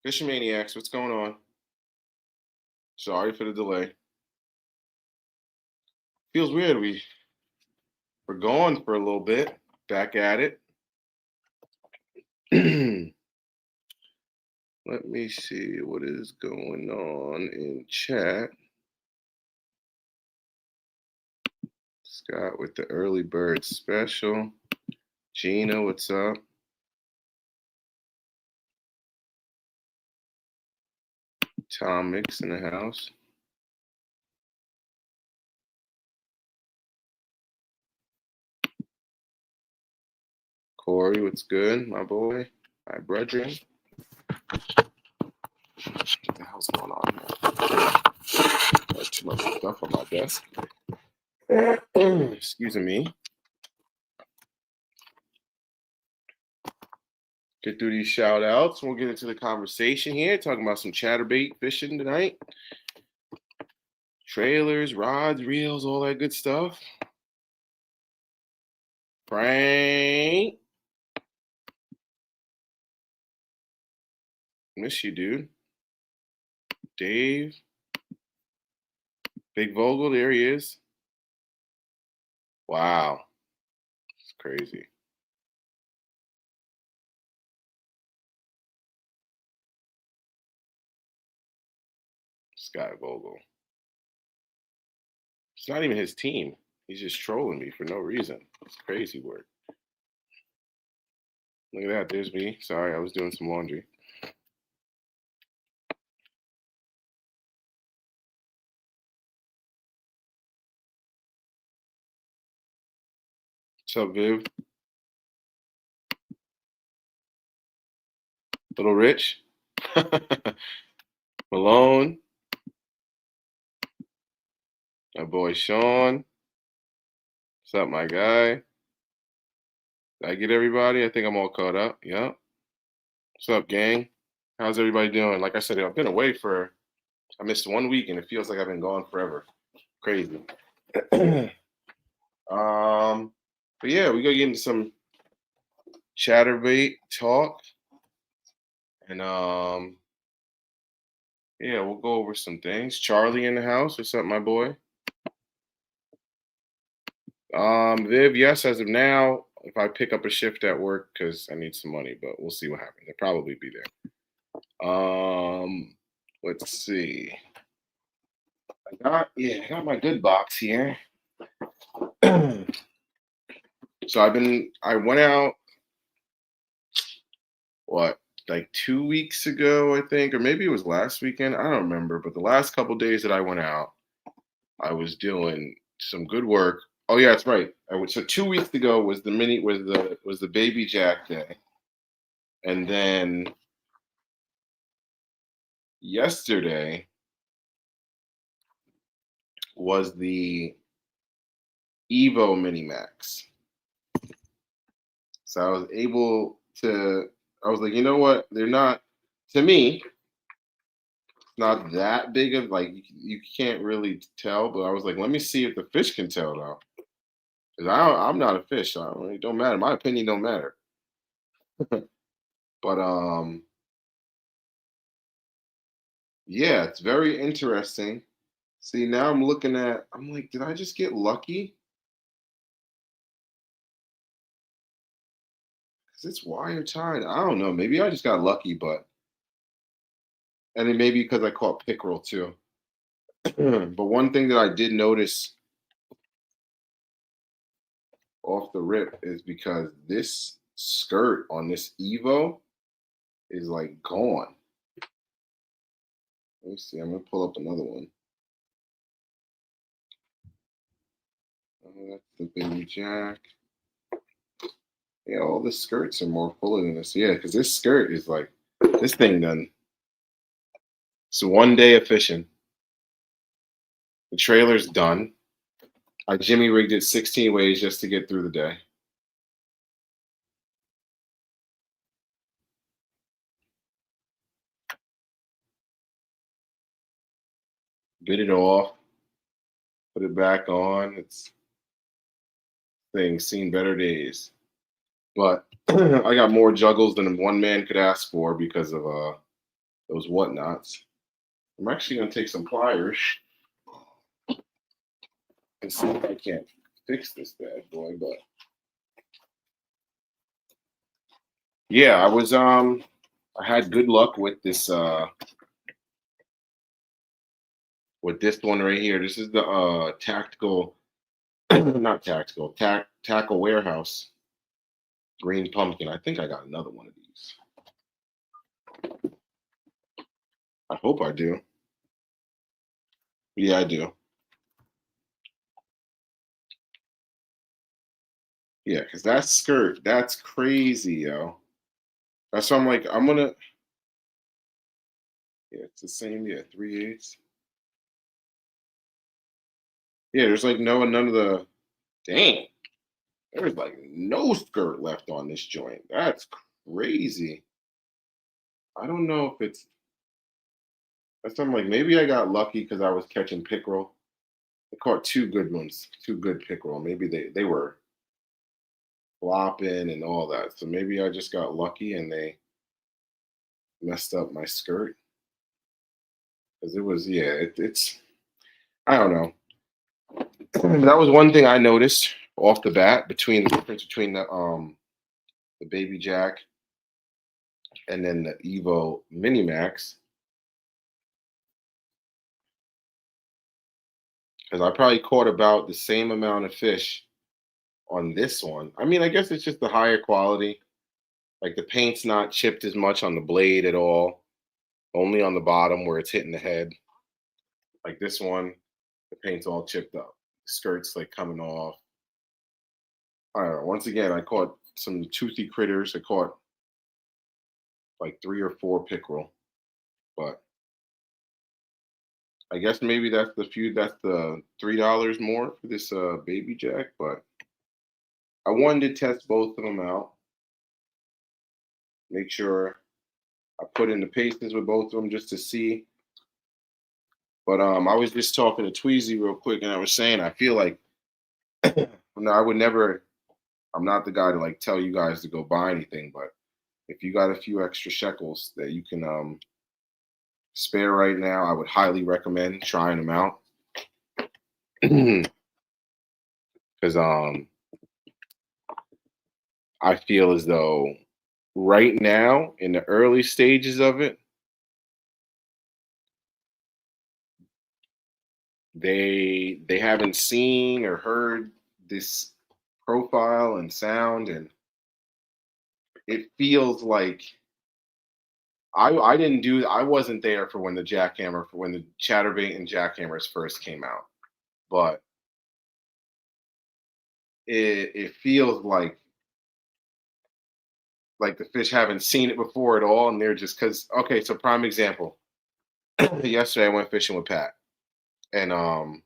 Fishing Maniacs, what's going on? Sorry for the delay. Feels weird. We're gone for a little bit. Back at it. Let me see what is going on in chat. Scott with the early bird special. Gina, what's up? Tom Mix in the house. Corey, what's good, my boy? My brethren. What the hell's going on here? Got too much stuff on my desk. Excuse me. Get through these shout outs. We'll get into the conversation here, talking about some chatterbait fishing tonight. Trailers, rods, reels, all that good stuff. Frank. Miss you, dude. Dave. Big Vogel, there he is. Wow. It's crazy. Scott Vogel. It's not even his team. He's just trolling me for no reason. It's crazy work. Look at that. There's me. Sorry, I was doing some laundry. What's up, Viv? Little Rich? Malone? My boy Sean? What's up, my guy? Did I get everybody? I think I'm all caught up. Yeah. What's up, gang? How's everybody doing? Like I said, I've been away I missed 1 week and it feels like I've been gone forever. Crazy. But yeah, we gotta get into some chatterbait talk. And yeah, we'll go over some things. Charlie in the house. What's up, my boy? Viv, yes, as of now, if I pick up a shift at work because I need some money, but we'll see what happens. I'll probably be there. Let's see. I got my good box here. So I went out, like 2 weeks ago, I think, or maybe it was last weekend. I don't remember, but the last couple days that I went out, I was doing some good work. Oh yeah, that's right. So 2 weeks ago was the baby Jack day, and then yesterday was the Evo Mini Max. So I was like, you know what? They're not, to me, not that big of like you can't really tell, but I was like, let me see if the fish can tell though. Because I'm not a fish, so it don't matter. My opinion don't matter. But yeah, it's very interesting. See, now I'm like, did I just get lucky? Because it's wire tied. I don't know. Maybe I just got lucky, and then maybe because I caught pickerel too. But one thing that I did notice off the rip is because this skirt on this Evo is like gone. Let me see. I'm gonna pull up another one. Oh, that's the baby Jack. Yeah, all the skirts are more fuller than this. Yeah, because this skirt is like this thing done. It's 1 day of fishing. The trailer's done. I Jimmy rigged it 16 ways just to get through the day. Bit it off, put it back on. It's things seen better days. But I got more juggles than one man could ask for because of those whatnots. I'm actually gonna take some pliers and see if I can't fix this bad boy. But yeah, I had good luck with this one right here. This is the tactical, not tactical, tackle warehouse green pumpkin. I think I got another one of these. I hope I do. Yeah, I do. Yeah, because that skirt, that's crazy, yo. That's why I'm like, I'm gonna. Yeah, it's the same. Yeah, 3/8. Yeah, there's like none of the. Dang, there's like no skirt left on this joint. That's crazy. I don't know if it's. That's I'm like maybe I got lucky because I was catching pickerel. I caught two good ones, two good pickerel. Maybe they were flopping and all that. So maybe I just got lucky and they messed up my skirt because it was it's I don't know. That was one thing I noticed off the bat between the difference between the baby jack and then the Evo Mini Max because I probably caught about the same amount of fish on this one. I mean, I guess it's just the higher quality. Like the paint's not chipped as much on the blade at all, only on the bottom where it's hitting the head. Like this one, the paint's all chipped up. Skirt's like coming off. I don't know. Once again, I caught some toothy critters. I caught like 3 or 4 pickerel, but I guess maybe that's the $3 more for this baby jack. But I wanted to test both of them out, make sure I put in the paces with both of them just to see. But I was just talking to Tweezy real quick, and I was saying I feel like no, I would never. I'm not the guy to like tell you guys to go buy anything, but if you got a few extra shekels that you can spare right now, I would highly recommend trying them out. Because I feel as though right now in the early stages of it, they haven't seen or heard this profile and sound, and it feels like I wasn't there for when the Chatterbait and jackhammers first came out, but it feels like the fish haven't seen it before at all, and they're just because okay. So prime example, yesterday I went fishing with Pat, and I'm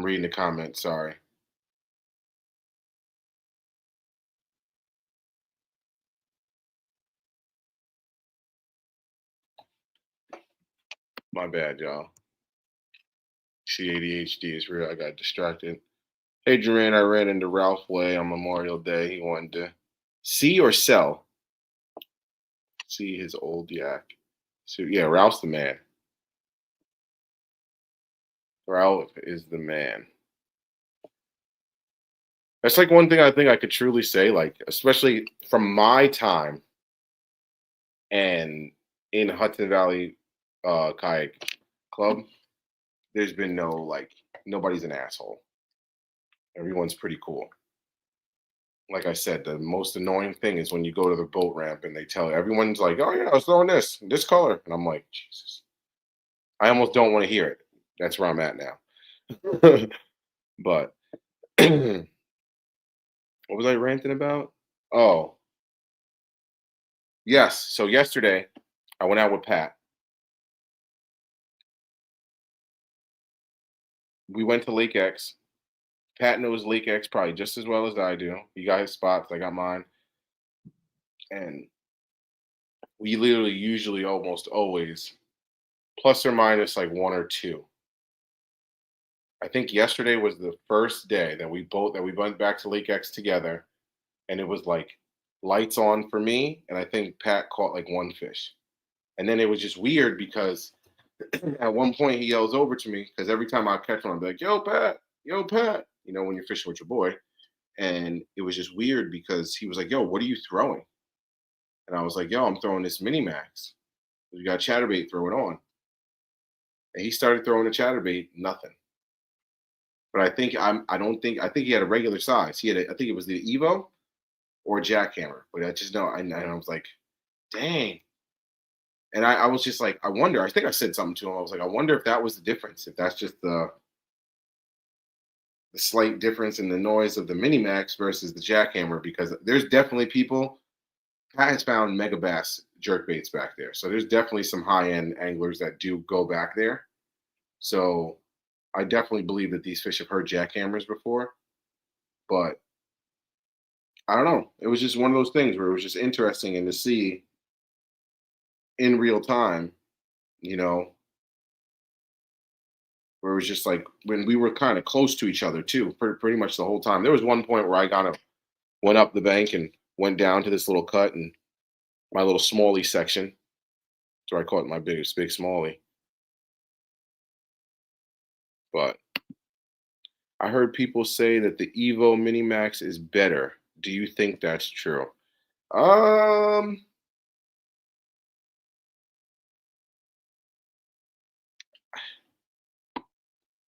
reading the comments. Sorry, my bad, y'all. See, ADHD is real. I got distracted. Hey, Duran, I ran into Ralph Way on Memorial Day. He wanted to see or sell. See his old yak. So yeah, Ralph's the man. Ralph is the man. That's like one thing I think I could truly say, like, especially from my time and in Hudson Valley Kayak Club, there's been no like nobody's an asshole. Everyone's pretty cool. Like I said, the most annoying thing is when you go to the boat ramp and they tell everyone's like, "Oh yeah, I was throwing this color," and I'm like, Jesus, I almost don't want to hear it. That's where I'm at now. But what was I ranting about? Oh, yes. So yesterday, I went out with Pat. We went to Lake X. Pat knows Lake X probably just as well as I do. You got his spots, I got mine, and we literally usually almost always plus or minus like 1 or 2. I think yesterday was the first day that we went back to Lake X together, and it was like lights on for me, and I think Pat caught like one fish. And then it was just weird because at one point he yells over to me because every time I catch one, I'm like, yo, Pat, when you're fishing with your boy. And it was just weird because he was like, yo, what are you throwing? And I was like, yo, I'm throwing this mini max. You got chatterbait, throw it on. And he started throwing the chatterbait, nothing. But I think he had a regular size. I think it was the Evo or a jackhammer. But I just know, and I was like, dang. And I was just like, I wonder. I think I said something to him. I was like, I wonder if that was the difference. If that's just the slight difference in the noise of the mini max versus the jackhammer, because there's definitely people. Pat has found mega bass jerk baits back there, so there's definitely some high end anglers that do go back there. So I definitely believe that these fish have heard jackhammers before, but I don't know. It was just one of those things where it was just interesting and to see in real time, you know, where it was just like when we were kind of close to each other too, pretty much the whole time. There was one point where I kind of went up the bank and went down to this little cut and my little smallie section. So I caught my big smallie. But I heard people say that the Evo Minimax is better. Do you think that's true? Um,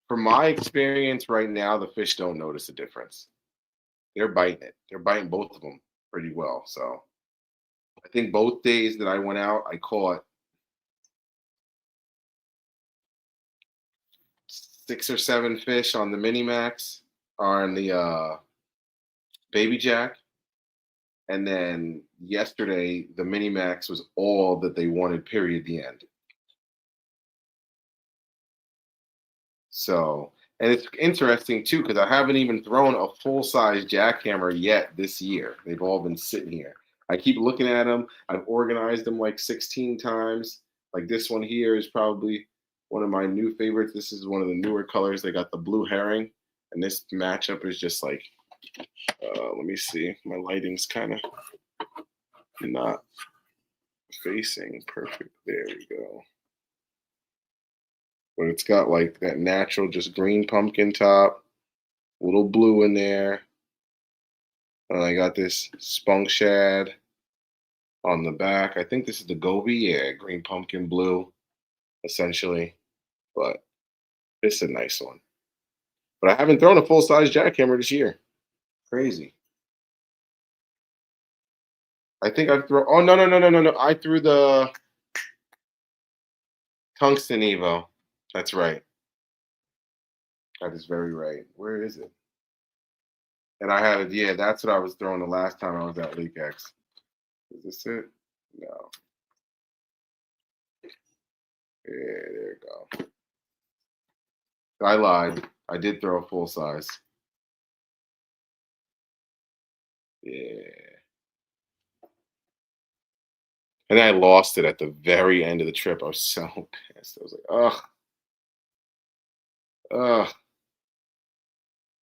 from my experience right now, the fish don't notice a difference. They're biting it. They're biting both of them pretty well. So I think both days that I went out, I caught 6 or 7 fish on the Minimax, on the Baby Jack. And then yesterday, the Minimax was all that they wanted, period, the end. So, and it's interesting too, because I haven't even thrown a full size jackhammer yet this year. They've all been sitting here. I keep looking at them. I've organized them like 16 times. Like this one here is probably one of my new favorites. This is one of the newer colors. They got the blue herring. And this matchup is just like, let me see. My lighting's kind of not facing perfect. There we go. But it's got like that natural, just green pumpkin top, little blue in there. And I got this spunk shad on the back. I think this is the Goby. Yeah, green pumpkin blue, essentially. But it's a nice one. But I haven't thrown a full size jackhammer this year. Crazy. I think I've thrown. Oh no! I threw the tungsten Evo. That's right. That is very right. Where is it? And I had it. Yeah, that's what I was throwing the last time I was at Leak X. Is this it? No. Yeah, there you go. I lied. I did throw a full size. Yeah. And I lost it at the very end of the trip. I was so pissed. I was like, ugh, ugh.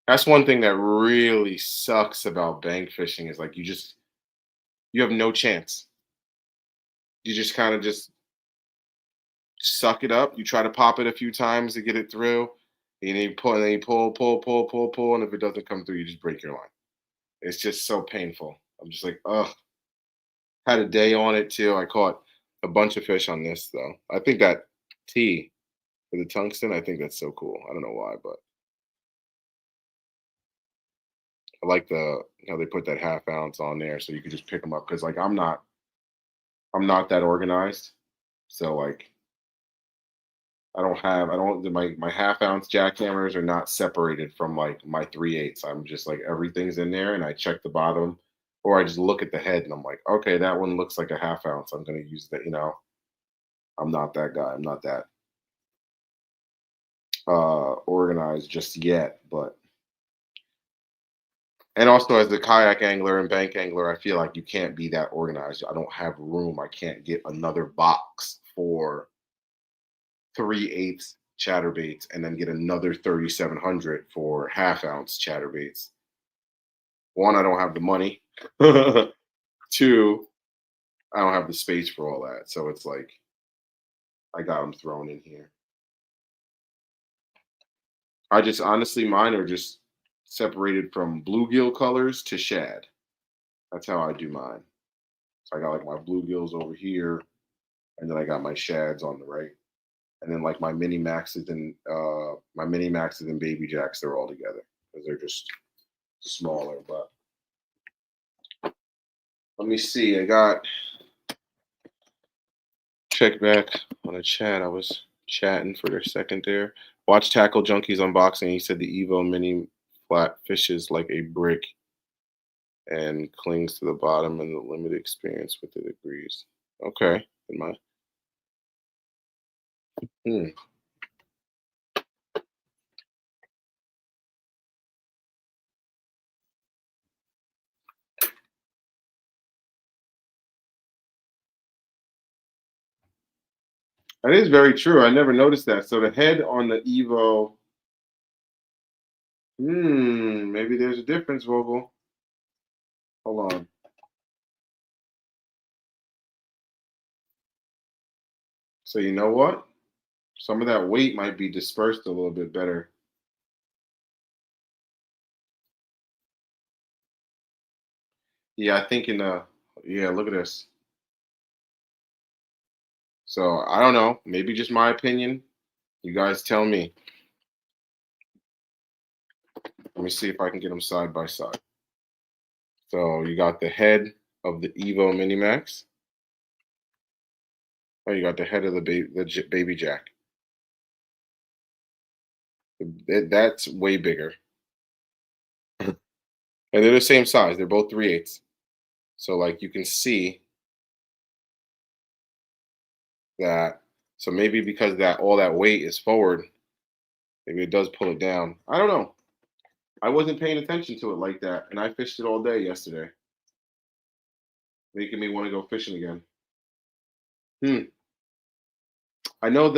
That's one thing that really sucks about bank fishing is like you have no chance. You just kind of just suck it up. You try to pop it a few times to get it through. And then you pull, and if it doesn't come through, you just break your line. It's just so painful. I'm just like, ugh. Had a day on it too. I caught a bunch of fish on this though. I think that T for the tungsten, I think that's so cool. I don't know why, but I like how they put that half ounce on there so you can just pick them up because like I'm not that organized. So like my half ounce jackhammers are not separated from like my 3/8. I'm just like everything's in there and I check the bottom or I just look at the head and I'm like, okay, that one looks like a half ounce. I'm gonna use that. I'm not that guy. I'm not that organized just yet. But and also as a kayak angler and bank angler, I feel like you can't be that organized. I don't have room. I can't get another box for 3/8 chatterbaits and then get another 3,700 for half ounce chatterbaits. One, I don't have the money. Two, I don't have the space for all that. So it's like I got them thrown in here. I just honestly, mine are just separated from bluegill colors to shad. That's how I do mine. So I got like my bluegills over here, and then I got my shads on the right, and then like my mini maxes and baby jacks, they're all together because they're just smaller. But let me see. I got check back on the chat. I was chatting for a second there. Watch Tackle Junkies unboxing. He said the Evo mini flat fishes like a brick and clings to the bottom, and the limited experience with it agrees. Okay. In my hmm. That is very true. I never noticed that. So the head on the Evo, maybe there's a difference, Vogel. Hold on. So you know what? Some of that weight might be dispersed a little bit better. Yeah, I think yeah, look at this. So I don't know. Maybe just my opinion. You guys tell me. Let me see if I can get them side by side. So you got the head of the Evo Minimax. Oh, you got the head of the baby jack. That's way bigger. And they're the same size. They're both 3/8. So like you can see that. So maybe because that all that weight is forward, maybe it does pull it down. I don't know. I wasn't paying attention to it like that, and I fished it all day yesterday, making me want to go fishing again. Hmm. I know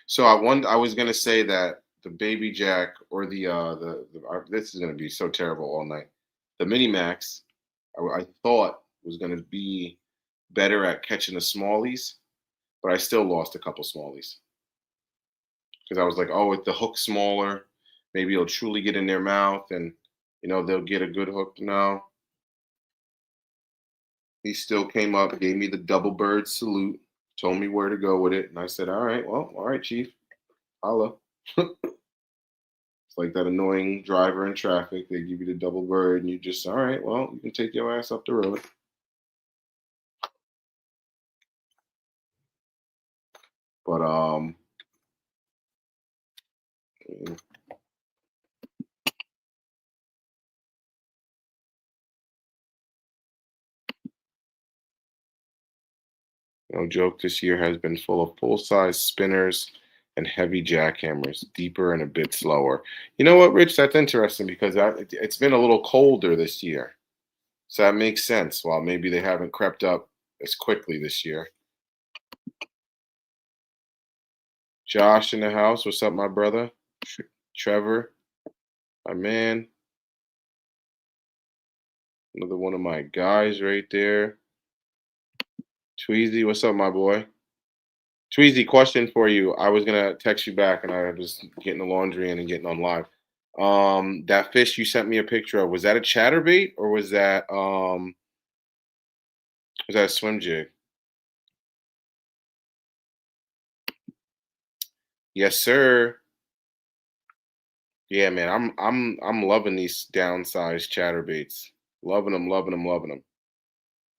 so I was gonna say that the baby jack or this is gonna be so terrible all night. The mini max, I thought was gonna be better at catching the smallies, but I still lost a couple smallies because I was like, oh, if the hook's smaller, maybe it'll truly get in their mouth and they'll get a good hook. No, he still came up, gave me the double bird salute, told me where to go with it, and I said, all right, well, all right, chief, holla. It's like that annoying driver in traffic. They give you the double bird, and you just, all right, well, you can take your ass up the road. But no joke. This year has been full of full-size spinners and heavy jackhammers, deeper and a bit slower. You know what, Rich? That's interesting because it's been a little colder this year, so that makes sense. While maybe they haven't crept up as quickly this year. Josh in the house. What's up, my brother? Trevor, my man. Another one of my guys right there. Tweezy, what's up, my boy? Tweezy, question for you. I was gonna text you back, and I was getting the laundry in and getting on live. That fish you sent me a picture of, was that a chatterbait or was that a swim jig? Yes, sir. Yeah, man. I'm loving these downsized chatterbaits. Loving them, loving them, loving them.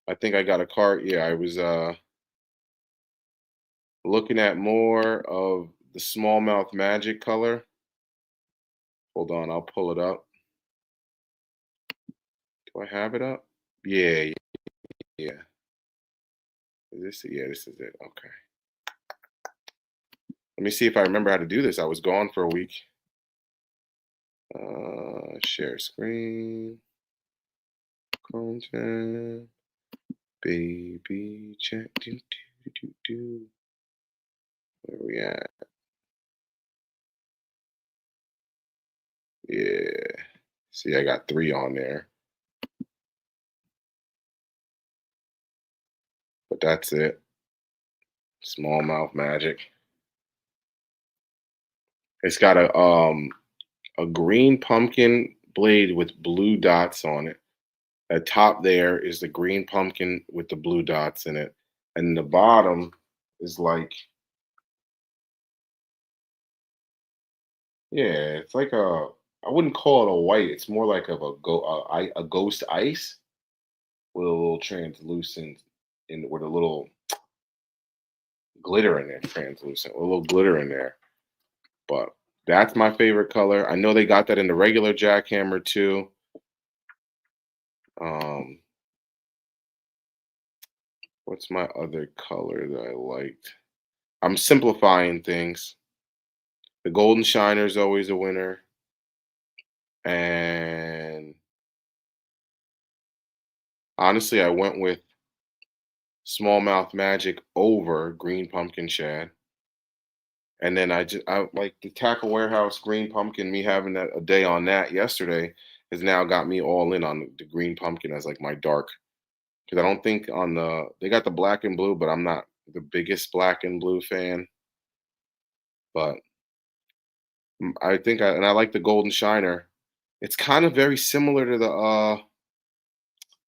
I think I got a cart. Yeah, I was looking at more of the smallmouth magic color. Hold on, I'll pull it up. Do I have it up? Yeah, yeah. This is it. Okay. Let me see if I remember how to do this. I was gone for a week. Share screen, content, baby chat. Do. Where we at? Yeah. See, I got 3 on there, but that's it. Smallmouth magic. It's got a green pumpkin blade with blue dots on it. At top there is the green pumpkin with the blue dots in it, and the bottom is like, yeah, it's like a, I wouldn't call it a white. It's more like of a ghost ice with a little translucent in with a little glitter in there, translucent, with a little glitter in there. But that's my favorite color. I know they got that in the regular jackhammer too. Um, what's my other color that I liked? I'm simplifying things. The golden shiner is always a winner, and honestly, I went with smallmouth magic over green pumpkin shad. And then I like the tackle warehouse green pumpkin. Me having a day on that yesterday has now got me all in on the green pumpkin as like my dark, because I don't think on they got the black and blue, but I'm not the biggest black and blue fan. But I think and I like the golden shiner. It's kind of very similar to the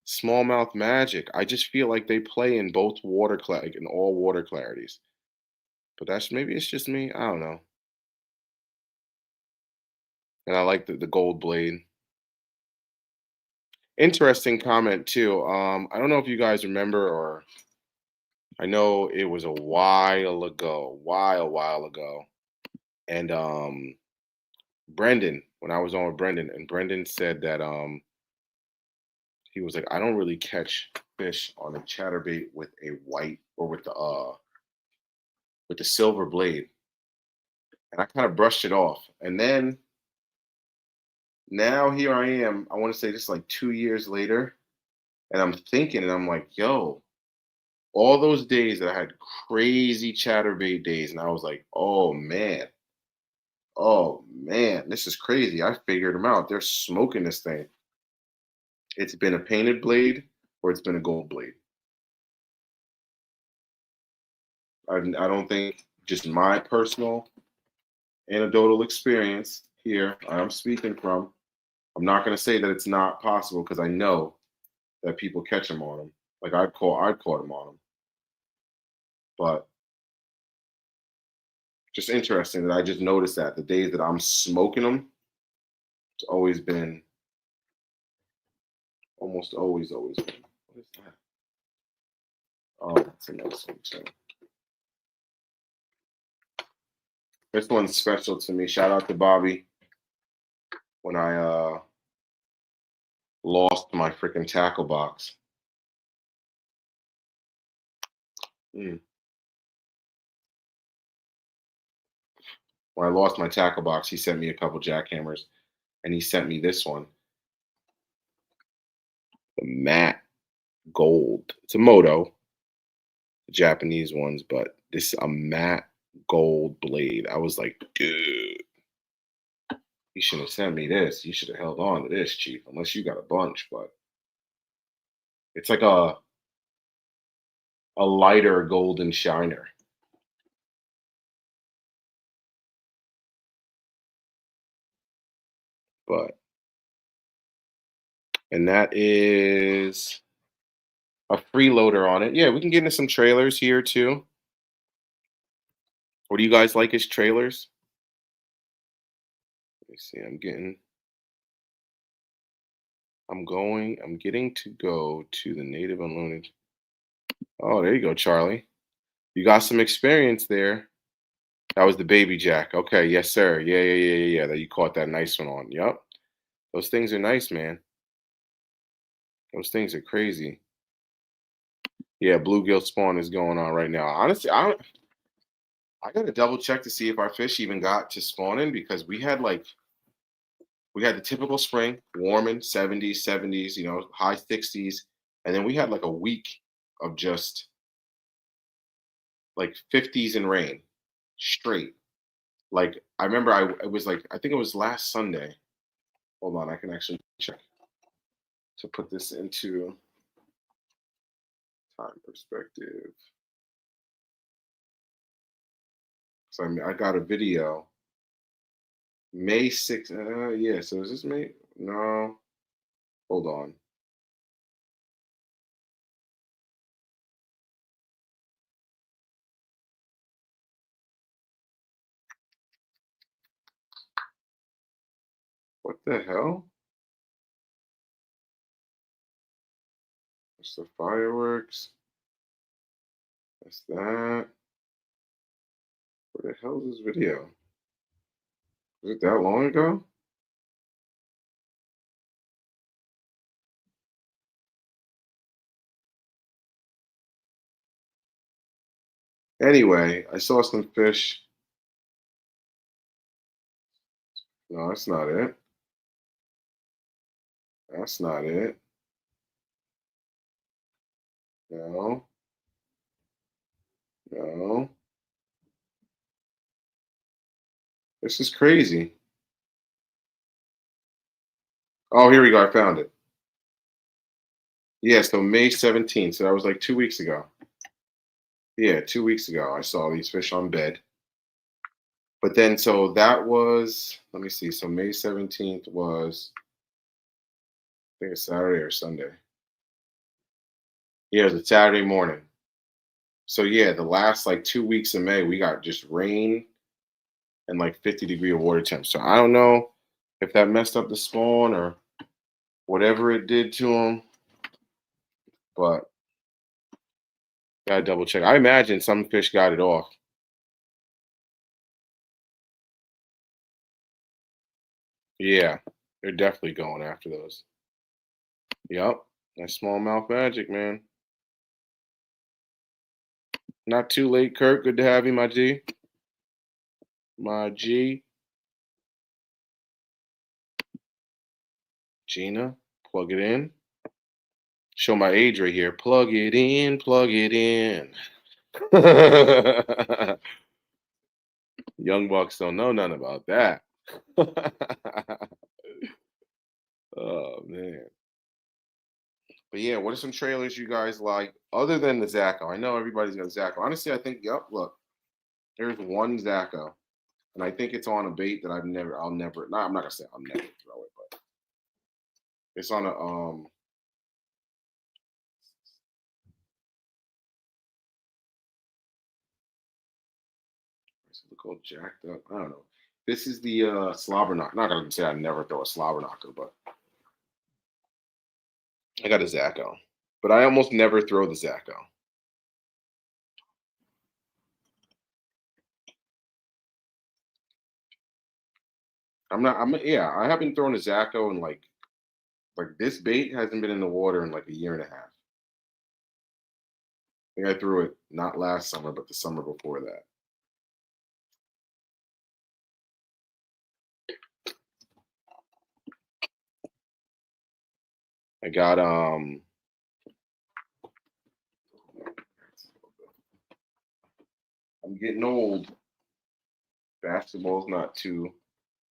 smallmouth magic. I just feel like they play in both like in all water clarities. But that's, maybe it's just me. I don't know. And I like the gold blade. Interesting comment too. I don't know if you guys remember, or I know it was a while ago. And Brendan, when I was on with Brendan, and Brendan said that he was like, I don't really catch fish on a chatterbait with a white or with the silver blade. And I kind of brushed it off. And then now here I am, I want to say this like 2 years later, and I'm thinking, and I'm like, yo, all those days that I had crazy chatterbait days, and I was like, oh man, this is crazy. I figured them out. They're smoking this thing. It's been a painted blade or it's been a gold blade. I don't think, just my personal anecdotal experience here, I'm speaking from. I'm not going to say that it's not possible because I know that people catch them on them. Like I've caught them on them. But just interesting that I just noticed that the days that I'm smoking them, it's always been, almost always been. What is that? Oh, that's a nice one too. This one's special to me. Shout out to Bobby when I lost my freaking tackle box. Mm. When I lost my tackle box, he sent me a couple jackhammers, and he sent me this one, the matte gold. It's a moto, the Japanese ones, but this is a matte gold blade. I was like, dude, you shouldn't have sent me this. You should have held on to this, Chief, unless you got a bunch. But it's like a lighter golden shiner. But, and that is a freeloader on it. Yeah, we can get into some trailers here too. What do you guys like as trailers? Let me see. I'm getting to go to the Native Unlimited. Oh, there you go, Charlie. You got some experience there. That was the baby jack. Okay, yes, sir. Yeah. That you caught that nice one on. Yep. Those things are nice, man. Those things are crazy. Yeah, bluegill spawn is going on right now. Honestly, I gotta double check to see if our fish even got to spawning, because we had the typical spring, warm in 70s, high 60s, and then we had like a week of just like 50s and rain straight. Like I remember, it was like, I think it was last Sunday Hold on, I can actually check to put this into time perspective. So I got a video May 6th. Yeah, so is this May? No, hold on. What the hell? That's the fireworks. That's that. Where the hell is this video? Was it that long ago? Anyway, I saw some fish. No, that's not it. That's not it. No, no. This is crazy. Oh, here we go. I found it. Yeah, so May 17th. So that was like 2 weeks ago. Yeah, 2 weeks ago. I saw these fish on bed. But then, so that was, let me see. So May 17th was, I think it's Saturday or Sunday. Yeah, it was a Saturday morning. So yeah, the last like 2 weeks of May, we got just rain and like 50-degree water temps. So I don't know if that messed up the spawn or whatever it did to them, but gotta double check. I imagine some fish got it off. Yeah, they're definitely going after those. Yep, that's smallmouth magic, man. Not too late, Kurt. Good to have you, my G. My G. Gina, plug it in. Show my age right here. Plug it in, plug it in. Young bucks don't know nothing about that. Oh man. But yeah, what are some trailers you guys like other than the Zacho? I know everybody's got Zacho. Honestly, I think, yep, look, there's one Zacho. And I think it's on a bait that I'll never, I'm not gonna say I'll never throw it, but it's on a what's it called, jacked up? I don't know. This is the slobber knocker. Not gonna say I never throw a slobber knocker, but I got a Zacho. But I almost never throw the Zacho. Yeah, I haven't thrown a Zacho in like this bait hasn't been in the water in like a year and a half. I think I threw it not last summer, but the summer before that. I got I'm getting old. Basketball's not too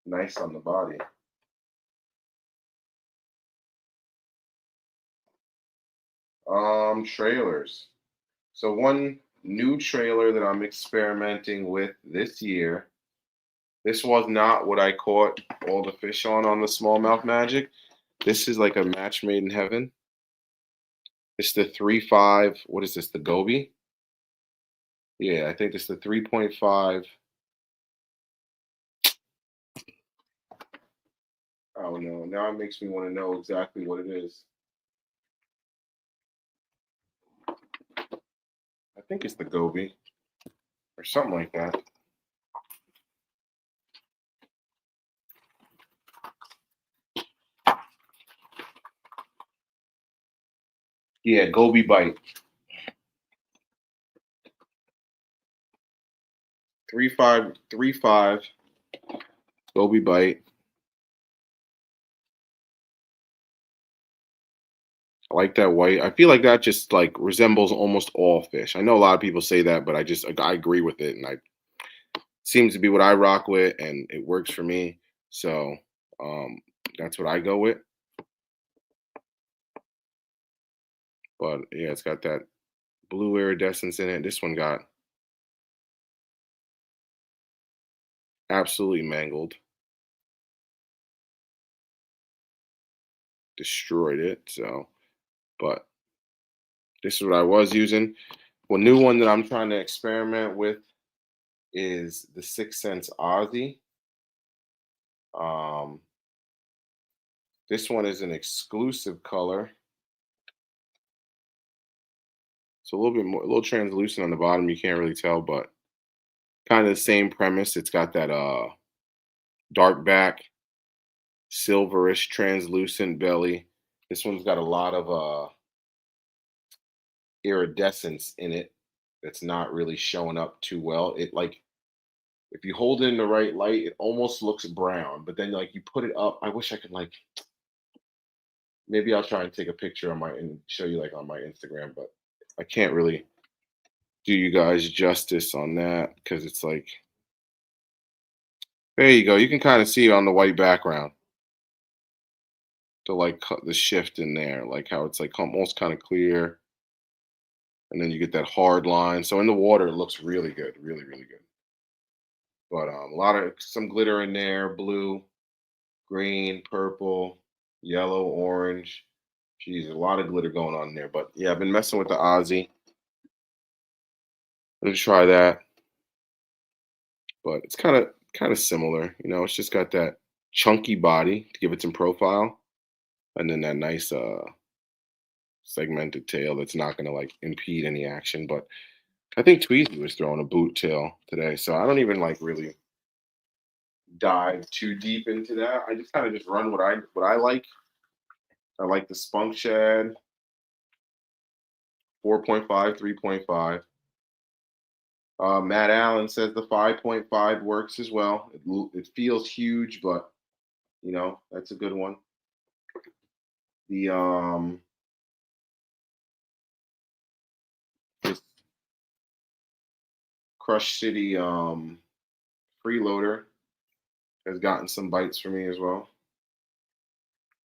nice on the body. Trailers. So one new trailer that I'm experimenting with this year. This was not what I caught all the fish on the smallmouth magic. This is like a match made in heaven. It's the 3.5. What is this? The Goby? Yeah, I think it's the 3.5. Oh no! Now it makes me want to know exactly what it is. I think it's the Goby or something like that. Yeah, Goby bite. 3.5, 3.5. Goby bite. I like that white. I feel like that just like resembles almost all fish. I know a lot of people say that, but I agree with it, and I seems to be what I rock with, and it works for me. So That's what I go with. But yeah, it's got that blue iridescence in it. This one got absolutely mangled. Destroyed it. So, but this is what I was using. One new one that I'm trying to experiment with is the Sixth Sense Aussie. Um, this one is an exclusive color. It's a little bit more, a little translucent on the bottom. You can't really tell, but kind of the same premise. It's got that dark back, silverish, translucent belly. This one's got a lot of iridescence in it that's not really showing up too well. It like if you hold it in the right light, it almost looks brown, but then like you put it up. I wish I could like maybe I'll try and take a picture on my and show you like on my Instagram, but I can't really do you guys justice on that because it's like there you go. You can kind of see it on the white background. To like cut the shift in there, like how it's like almost kind of clear, and then you get that hard line. So in the water, it looks really good, really, really good. But a lot of some glitter in there, blue, green, purple, yellow, orange. Geez, a lot of glitter going on in there. But yeah, I've been messing with the Aussie. Let's try that. But it's kind of similar, you know. It's just got that chunky body to give it some profile, and then that nice segmented tail that's not going to like impede any action. But I think Tweezy was throwing a boot tail today, so I don't even like really dive too deep into that. I just kind of just run what I like. I like the Spunk Shad 4.5, 3.5. Matt Allen says the 5.5 works as well. It feels huge, but you know that's a good one. The this Crush City freeloader has gotten some bites for me as well.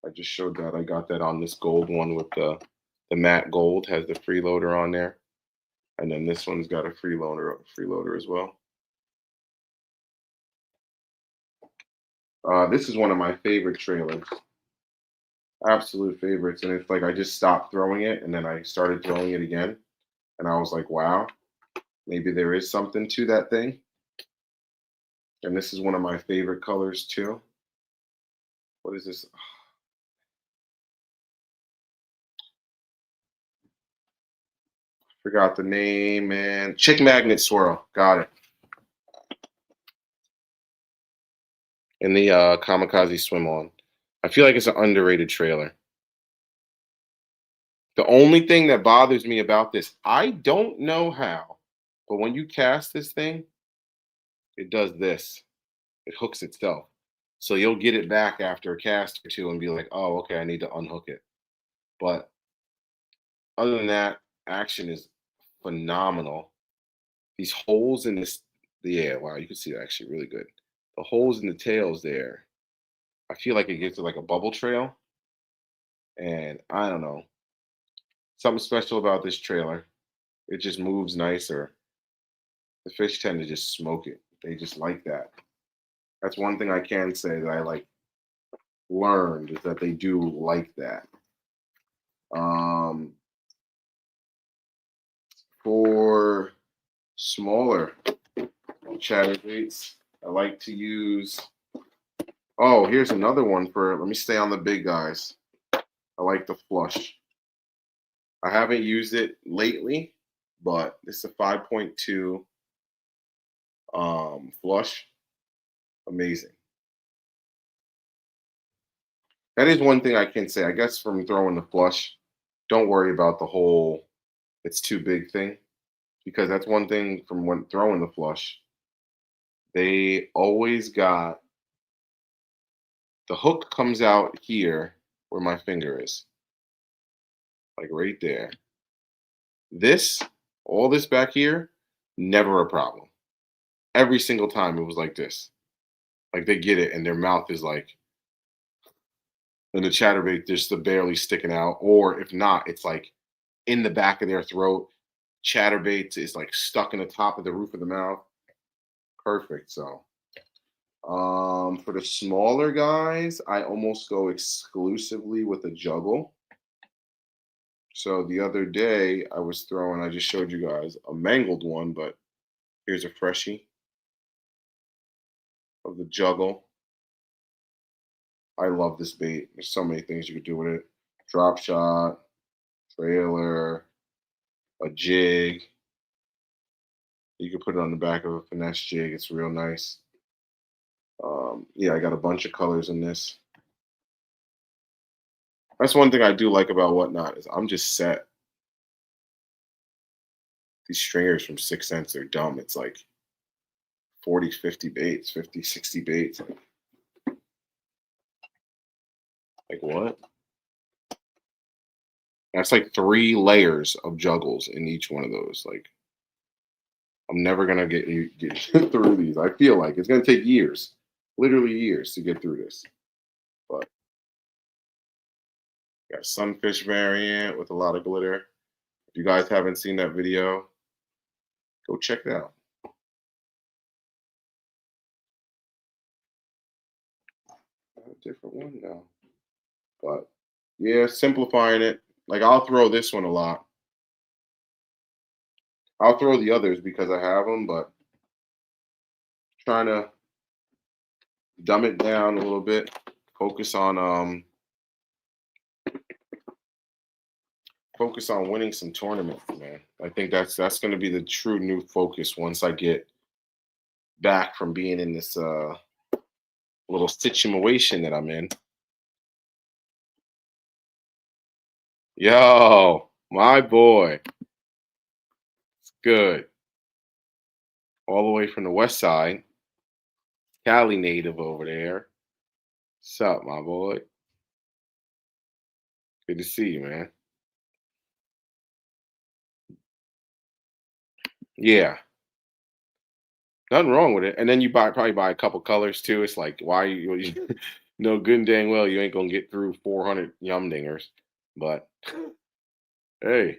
I just showed that I got that on this gold one with the matte gold has the freeloader on there, and then this one's got a freeloader as well. This is one of my favorite trailers, absolute favorites, and it's like I just stopped throwing it, and then I started throwing it again, and I was like, wow, maybe there is something to that thing. And this is one of my favorite colors too. What is this? Forgot the name, man. Chick Magnet Swirl. Got it. In the Kamikaze Swim On. I feel like it's an underrated trailer. The only thing that bothers me about this, I don't know how, but when you cast this thing, it does this. It hooks itself. So you'll get it back after a cast or two and be like, oh, okay, I need to unhook it. But other than that, action is phenomenal. These holes in this, yeah, wow, you can see it actually really good. The holes in the tails there, I feel like it gives it like a bubble trail. And I don't know, something special about this trailer. It just moves nicer. The fish tend to just smoke it. They just like that. That's one thing I can say that I like learned is that they do like that. Um, for smaller chatterbaits, I like to use. Oh, here's another one for. Let me stay on the big guys. I like the flush. I haven't used it lately, but it's a 5.2 flush. Amazing. That is one thing I can say. I guess from throwing the flush, don't worry about the whole it's too big thing because that's one thing from when throwing the flush. They always got the hook comes out here where my finger is, like right there. This, all this back here, never a problem. Every single time it was like this. Like they get it and their mouth is like And the chatterbait just barely sticking out, or if not, it's like in the back of their throat. Chatterbait is like stuck in the top of the roof of the mouth. Perfect. So, for the smaller guys, I almost go exclusively with a juggle. So the other day I was throwing, I just showed you guys a mangled one, but here's a freshie of the juggle. I love this bait. There's so many things you could do with it. Drop shot, trailer, a jig. You can put it on the back of a finesse jig. It's real nice. Yeah, I got a bunch of colors in this. That's one thing I do like about Whatnot is I'm just set. These stringers from 6 cents, they're dumb. It's like 40, 50 baits, 50, 60 baits. Like what? That's like 3 layers of juggles in each one of those. Like I'm never gonna get through these. I feel like it's gonna take years, literally years, to get through this. But got sunfish variant with a lot of glitter. If you guys haven't seen that video, go check it out. A different one now, but yeah, simplifying it. Like I'll throw this one a lot. I'll throw the others because I have them, but trying to dumb it down a little bit. Focus on winning some tournaments, man. I think that's going to be the true new focus once I get back from being in this little situation that I'm in. Yo, my boy. It's good. All the way from the west side. Cali native over there. What's up, my boy? Good to see you, man. Yeah. Nothing wrong with it. And then you probably buy a couple colors too. It's like, why you know good and dang well you ain't gonna get through 400 yum dingers. But hey,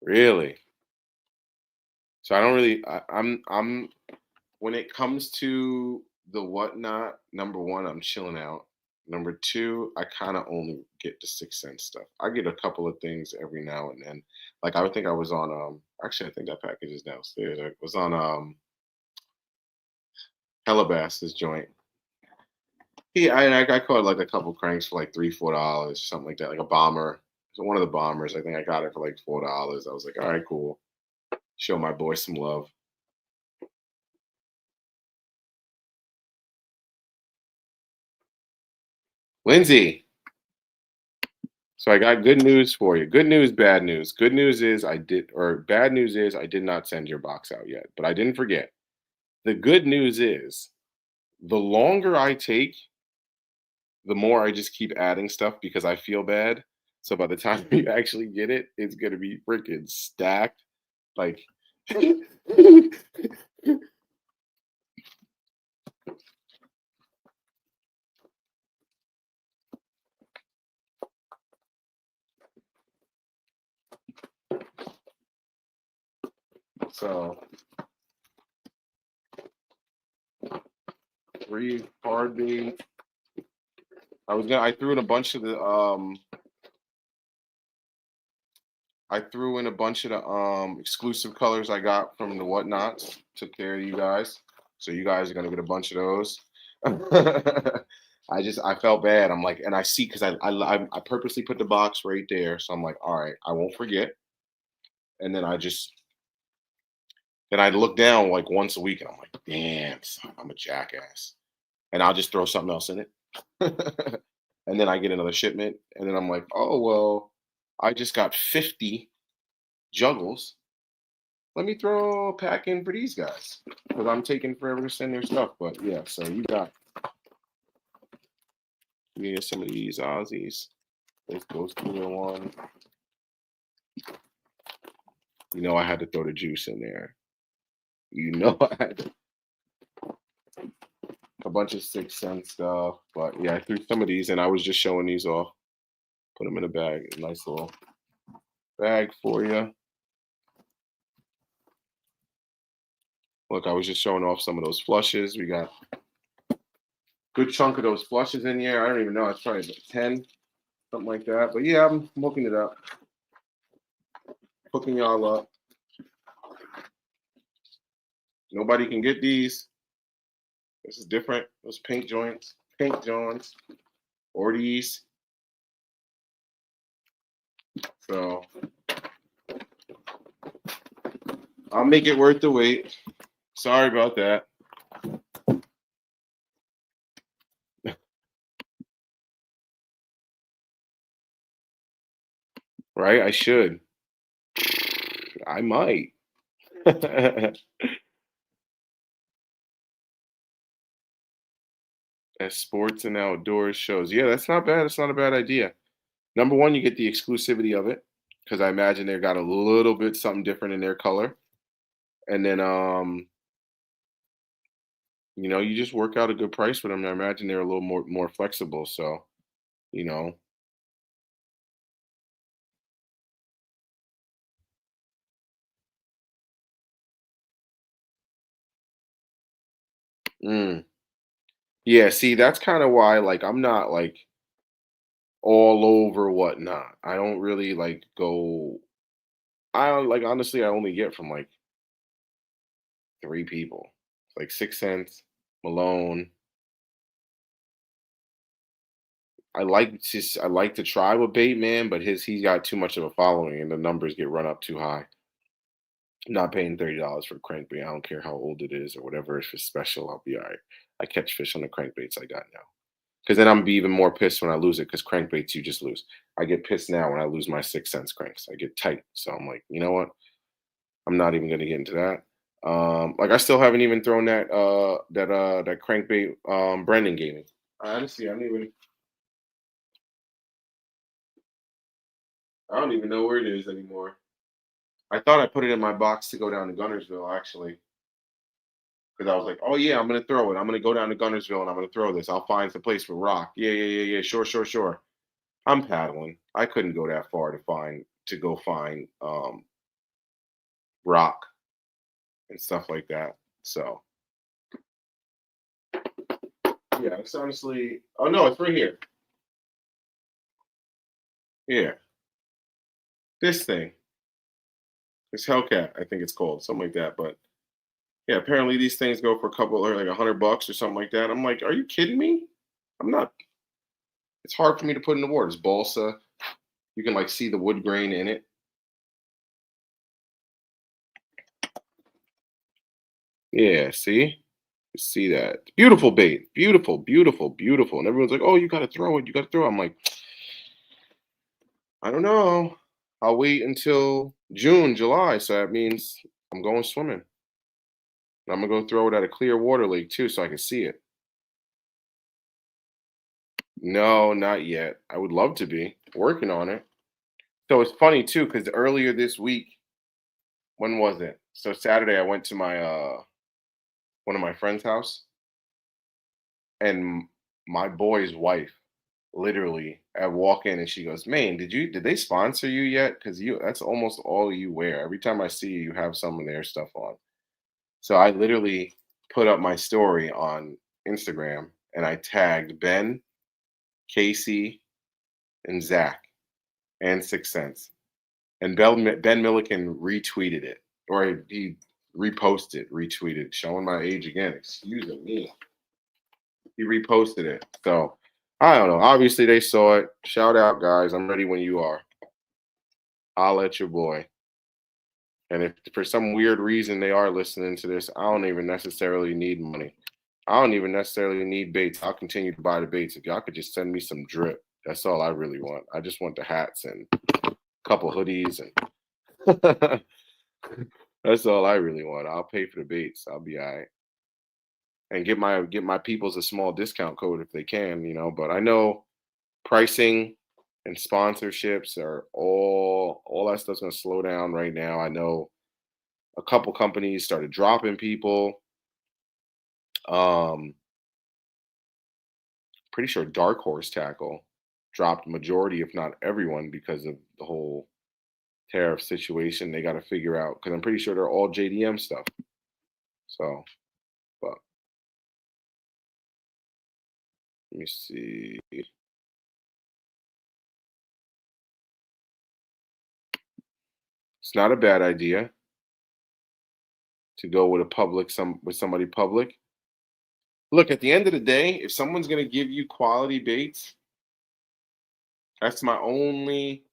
really. So I don't really I'm when it comes to the Whatnot, number one, I'm chilling out. Number two, I kind of only get the 6 cent stuff. I get a couple of things every now and then. Like I would think I was on actually I think that package is downstairs. I was on Calabasas joint. Yeah, I caught like a couple cranks for like $3, $4, something like that, like a bomber. So one of the bombers, I think I got it for like $4. I was like, all right, cool. Show my boy some love. Lindsay, so I got good news for you. Good news, bad news. Good news is bad news is I did not send your box out yet, but I didn't forget. The good news is the longer I take, the more I just keep adding stuff because I feel bad. So by the time you actually get it, it's gonna be freaking stacked. Like so 3 hard bait. I threw in a bunch of the I threw in a bunch of the exclusive colors I got from the Whatnots. Took care of you guys. So you guys are gonna get a bunch of those. I felt bad. I'm like, and I see because I purposely put the box right there. So I'm like, all right, I won't forget. And then I look down like once a week and I'm like, damn, son, I'm a jackass. And I'll just throw something else in it. And then I get another shipment. And then I'm like, oh well, I just got 50 juggles. Let me throw a pack in for these guys. Because I'm taking forever to send their stuff. But yeah, so you got some of these Aussies. Those 2 in 1. You know I had to throw the juice in there. You know I had to, a bunch of 6 cent stuff. But yeah, I threw some of these and I was just showing these off. Put them in a bag. A nice little bag for you. Look, I was just showing off some of those flushes. We got a good chunk of those flushes in here. I don't even know. It's probably about 10, something like that. But yeah, I'm hooking it up. Hooking y'all up. Nobody can get these. This is different. Those pink joints, or these. So I'll make it worth the wait. Sorry about that. Right? I should. I might. As sports and outdoors shows. Yeah, that's not bad. It's not a bad idea. Number one, you get the exclusivity of it because I imagine they got a little bit something different in their color. And then you just work out a good price with them. I imagine they're a little more flexible. So, you know. Mm. Yeah, see, that's kind of why like I'm not like all over whatnot. I don't really like go I don't like honestly I only get from like 3 people. Like 6 cents, Malone. I like to try with Bait Man, but he's got too much of a following and the numbers get run up too high. I'm not paying $30 for crankbait. I don't care how old it is or whatever. If it's special, I'll be all right. I catch fish on the crankbaits I got now. Because then I'm be even more pissed when I lose it. Because crankbaits you just lose. I get pissed now when I lose my 6 cents cranks. I get tight. So I'm like, you know what? I'm not even gonna get into that. Like I still haven't even thrown that crankbait Brendan gave me. Honestly, I don't even know where it is anymore. I thought I put it in my box to go down to Gunnersville actually. Because I was like, oh yeah, I'm gonna throw it. I'm gonna go down to Gunnersville and I'm gonna throw this. I'll find some place for rock. Yeah. Sure, sure, sure. I'm paddling. I couldn't go that far to go find rock and stuff like that. So yeah, it's honestly. Oh no, it's right here. Yeah, this thing. It's Hellcat, I think it's called something like that. But yeah, apparently these things go for a couple or like $100 or something like that. I'm like, are you kidding me? I'm not. It's hard for me to put in the water. It's balsa. You can like see the wood grain in it. Yeah, see? See that. Beautiful bait. Beautiful, beautiful, beautiful. And everyone's like, oh, you got to throw it. You got to throw it. I'm like, I don't know. I'll wait until June, July. So that means I'm going swimming. I'm going to go throw it at a clear water lake too so I can see it. No, not yet. I would love to be working on it. So it's funny too, because earlier this week, when was it? So Saturday, I went to my one of my friend's house, and my boy's wife literally I walk in and she goes, "Man, did they sponsor you yet? Because that's almost all you wear. Every time I see you, you have some of their stuff on." So I literally put up my story on Instagram and I tagged Ben, Casey, and Zach and 6 cents. And Ben Milliken retweeted it, or he reposted, retweeted, showing my age again. Excuse me. He reposted it. So I don't know. Obviously, they saw it. Shout out, guys. I'm ready when you are. I'll let your boy. And if for some weird reason they are listening to this, I don't even necessarily need money. I don't even necessarily need baits. I'll continue to buy the baits. If y'all could just send me some drip, that's all I really want. I just want the hats and a couple hoodies and that's all I really want. I'll pay for the baits. I'll be all right. And get my peoples a small discount code if they can, But I know pricing and sponsorships are all that stuff's gonna slow down right now. I know a couple companies started dropping people. Um, Pretty sure Dark Horse Tackle dropped majority, if not everyone, because of the whole tariff situation. They got to figure out because I'm pretty sure they're all JDM stuff. So, but let me see. It's not a bad idea to go with somebody public. Look, at the end of the day, if someone's gonna give you quality baits, that's my only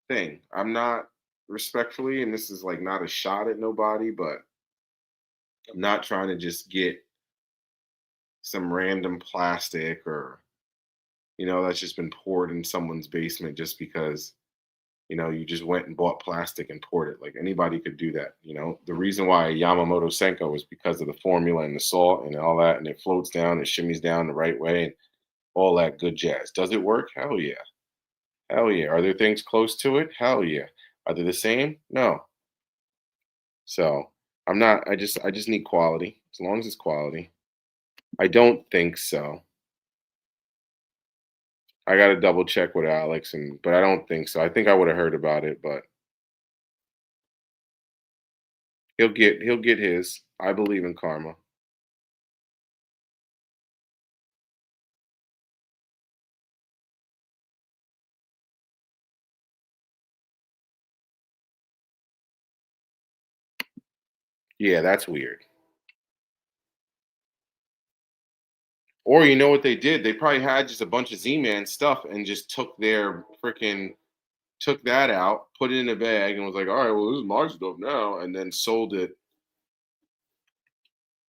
thing. I'm not respectfully, and this is like not a shot at nobody, but I'm not trying to just get some random plastic or that's just been poured in someone's basement just because you just went and bought plastic and poured it. Like anybody could do that. The reason why Yamamoto Senko is because of the formula and the salt and all that, and it floats down, it shimmies down the right way, and all that good jazz. Does it work? Hell yeah. Hell yeah. Are there things close to it? Hell yeah. Are they the same? No. So I'm not. I just need quality. As long as it's quality. I don't think so. I got to double check with Alex, but I don't think so. I think I would have heard about it, but he'll get his. I believe in karma. Yeah, that's weird. Or you know what they did? They probably had just a bunch of Z-Man stuff and just took that out, put it in a bag, and was like, "All right, well, this is my stuff now," and then sold it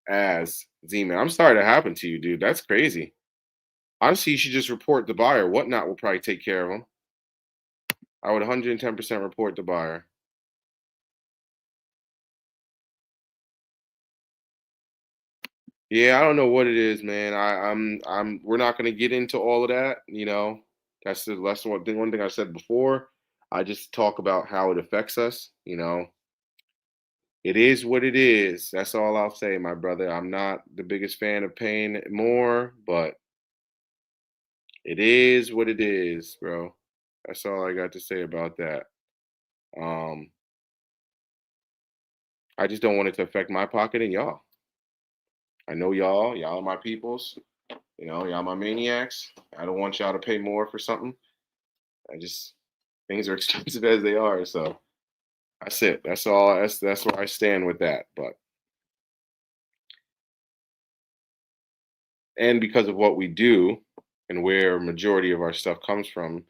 as Z-Man. I'm sorry that happened to you, dude. That's crazy. Honestly, you should just report the buyer. Whatnot will probably take care of them. I would 110% report the buyer. Yeah, I don't know what it is, man. We're not gonna get into all of that. That's one thing I said before. I just talk about how it affects us. It is what it is. That's all I'll say, my brother. I'm not the biggest fan of paying more, but it is what it is, bro. That's all I got to say about that. Um, I just don't want it to affect my pocket and y'all. I know y'all. Y'all are my peoples. Y'all my maniacs. I don't want y'all to pay more for something. I just things are expensive as they are, so that's it. That's all. That's where I stand with that. But and because of what we do and where majority of our stuff comes from,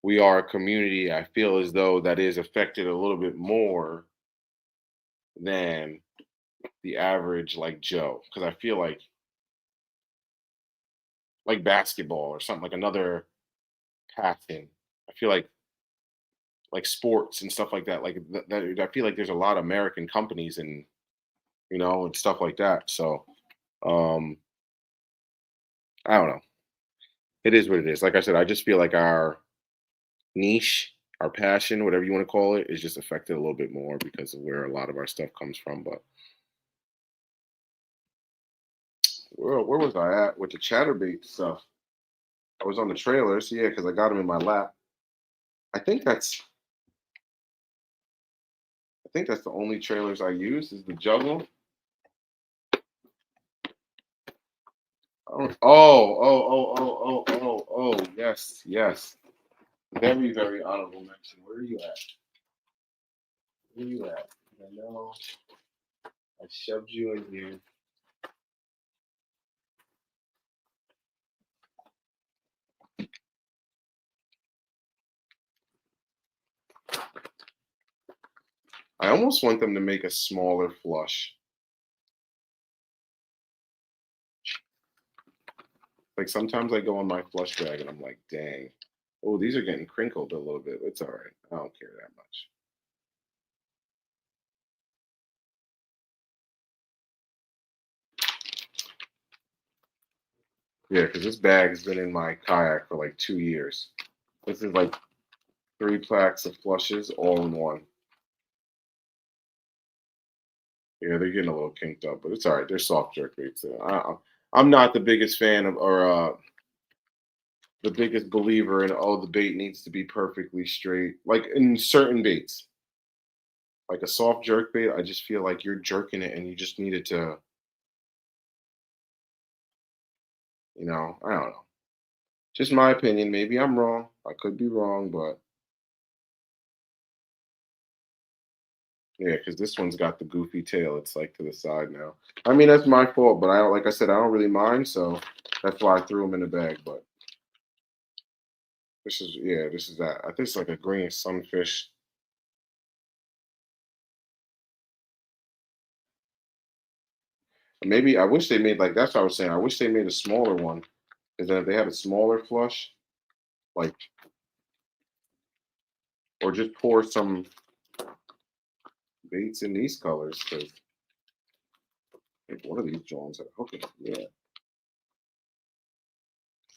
we are a community. I feel as though that is affected a little bit more than the average like Joe, because I feel like basketball or something like another passion. I feel like sports and stuff like that. Like that, I feel like there's a lot of American companies and stuff like that. So um, I don't know. It is what it is. Like I said, I just feel like our niche, our passion, whatever you want to call it, is just affected a little bit more because of where a lot of our stuff comes from. But where was I at with the Chatterbait stuff? I was on the trailers, yeah, because I got them in my lap. I think that's I think that's the only trailers I use is the juggle. Oh, yes, yes. Very, very honorable mention. Where are you at? Where are you at? I know I shoved you in here. I almost want them to make a smaller flush. Like sometimes I go on my flush drag and I'm like, dang. Oh, these are getting crinkled a little bit. It's all right. I don't care that much. Yeah, because this bag's been in my kayak for like 2 years. This is like 3 packs of flushes all in one. Yeah, they're getting a little kinked up, but it's all right. They're soft jerkbaits. I'm not the biggest fan of, or the biggest believer in, oh, the bait needs to be perfectly straight. Like in certain baits, like a soft jerk bait, I just feel like you're jerking it and you just need it to, I don't know. Just my opinion. Maybe I'm wrong. I could be wrong, but yeah, because this one's got the goofy tail. It's like to the side now. I mean, that's my fault, but I don't, like I said, I don't really mind, so that's why I threw them in the bag. But this is that. I think it's like a green sunfish. Maybe I wish they made like that's what I was saying. I wish they made a smaller one, because then if they had a smaller flush, like, or just pour some baits in these colors, because like, what are these Jones? Okay, yeah,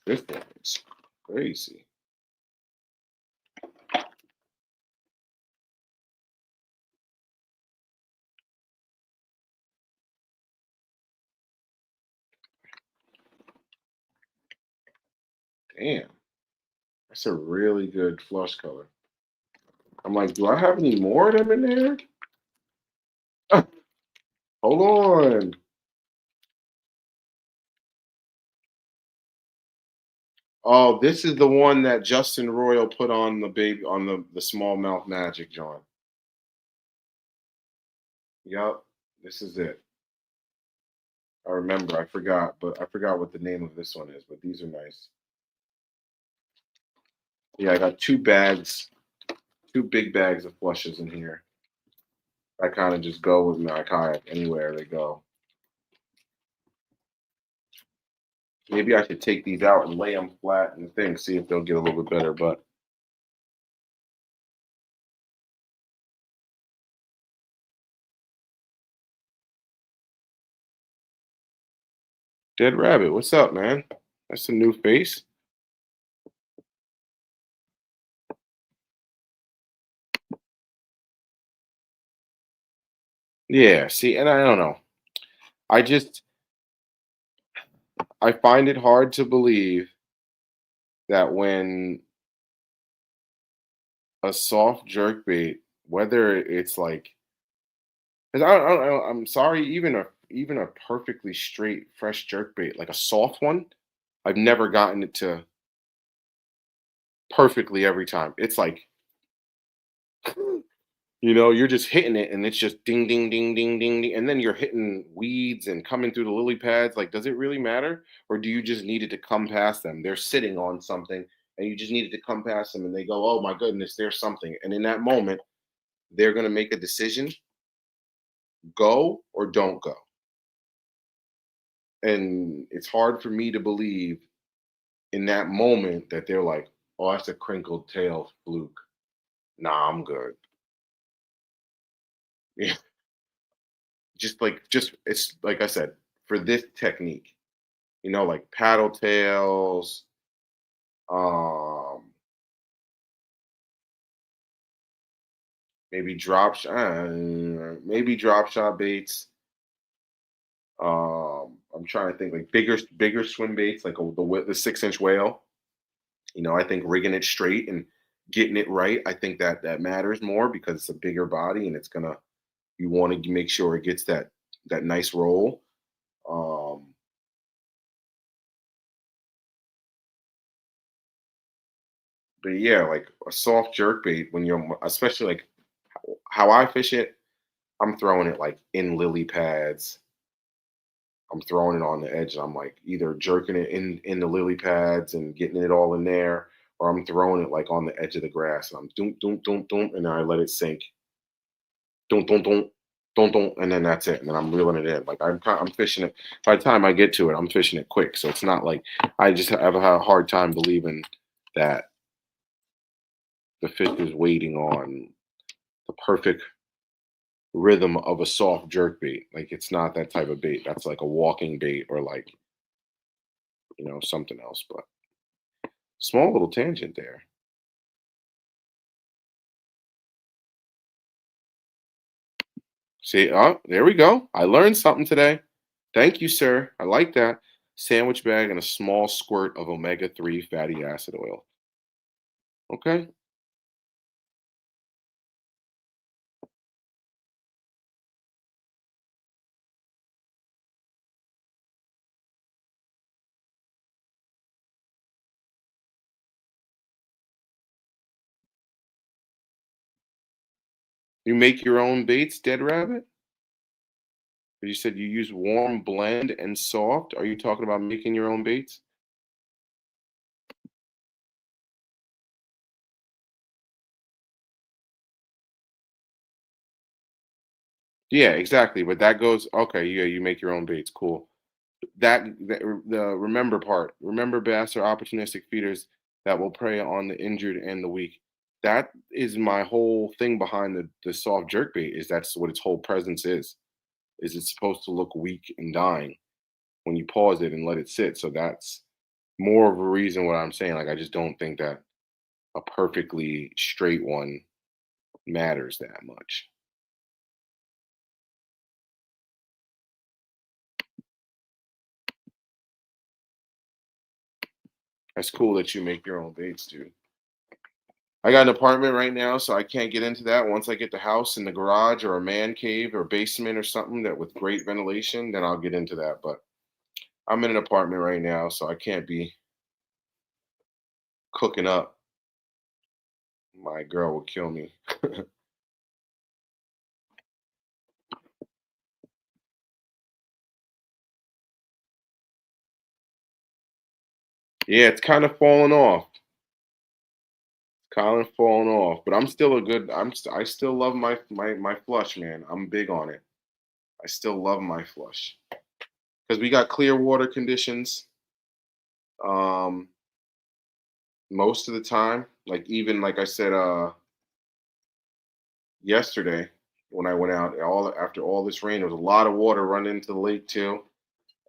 this one is crazy. Damn, that's a really good flush color. I'm like, do I have any more of them in there? Hold on. Oh, this is the one that Justin Royal put on the baby on the smallmouth magic, John. Yep, this is it. I remember. I forgot what the name of this one is. But these are nice. Yeah, I got 2 bags, 2 big bags of flushes in here. I kind of just go with my kayak anywhere they go. Maybe I should take these out and lay them flat in the thing, see if they'll get a little bit better. But Dead Rabbit, what's up, man? That's a new face. Yeah, see, and I don't know. I just I find it hard to believe that when a soft jerkbait, whether it's like, 'cause I'm sorry, even a perfectly straight fresh jerkbait, like a soft one, I've never gotten it to perfectly every time. It's like, you're just hitting it and it's just ding, ding, ding, ding, ding, ding. And then you're hitting weeds and coming through the lily pads. Like, does it really matter? Or do you just need it to come past them? They're sitting on something and you just need it to come past them and they go, oh my goodness, there's something. And in that moment, they're going to make a decision, go or don't go. And it's hard for me to believe in that moment that they're like, oh, that's a crinkled tail fluke. Nah, I'm good. Yeah. Just it's like I said, for this technique, like paddle tails, um, maybe drop shot baits. I'm trying to think like bigger swim baits, like the 6-inch whale. I think rigging it straight and getting it right. I think that matters more because it's a bigger body and you want to make sure it gets that nice roll. Um, but yeah, like a soft jerk bait when you're especially like how I fish it, I'm throwing it like in lily pads. I'm throwing it on the edge. I'm like either jerking it in the lily pads and getting it all in there, or I'm throwing it like on the edge of the grass and I'm doom doom doom doom, and then I let it sink. Doom doom doom doom doom, and then that's it. And then I'm reeling it in. Like I'm fishing it. By the time I get to it, I'm fishing it quick. So it's not like I just have a hard time believing that the fish is waiting on the perfect rhythm of a soft jerk bait. Like it's not that type of bait. That's like a walking bait or like, something else. But small little tangent there. See, oh, there we go. I learned something today. Thank you, sir. I like that. Sandwich bag and a small squirt of omega-3 fatty acid oil. Okay. You make your own baits, Dead Rabbit? You said you use warm, blend, and soft. Are you talking about making your own baits? Yeah, exactly. But that goes okay. Yeah, you make your own baits. Cool. The remember part. Remember, bass are opportunistic feeders that will prey on the injured and the weak. That is my whole thing behind the soft jerk bait. Is that's what its whole presence is. Is it's supposed to look weak and dying when you pause it and let it sit. So that's more of a reason what I'm saying. Like I just don't think that a perfectly straight one matters that much. That's cool that you make your own baits, dude. I got an apartment right now, so I can't get into that. Once I get the house in the garage or a man cave or basement or something that with great ventilation, then I'll get into that. But I'm in an apartment right now, so I can't be cooking up. My girl will kill me. Yeah, it's kind of falling off. Kind of falling off, but I'm still a good. I still love my flush, man. I'm big on it. I still love my flush because we got clear water conditions. Um, most of the time, like even like I said, yesterday when I went out, all after all this rain, there was a lot of water running into the lake too.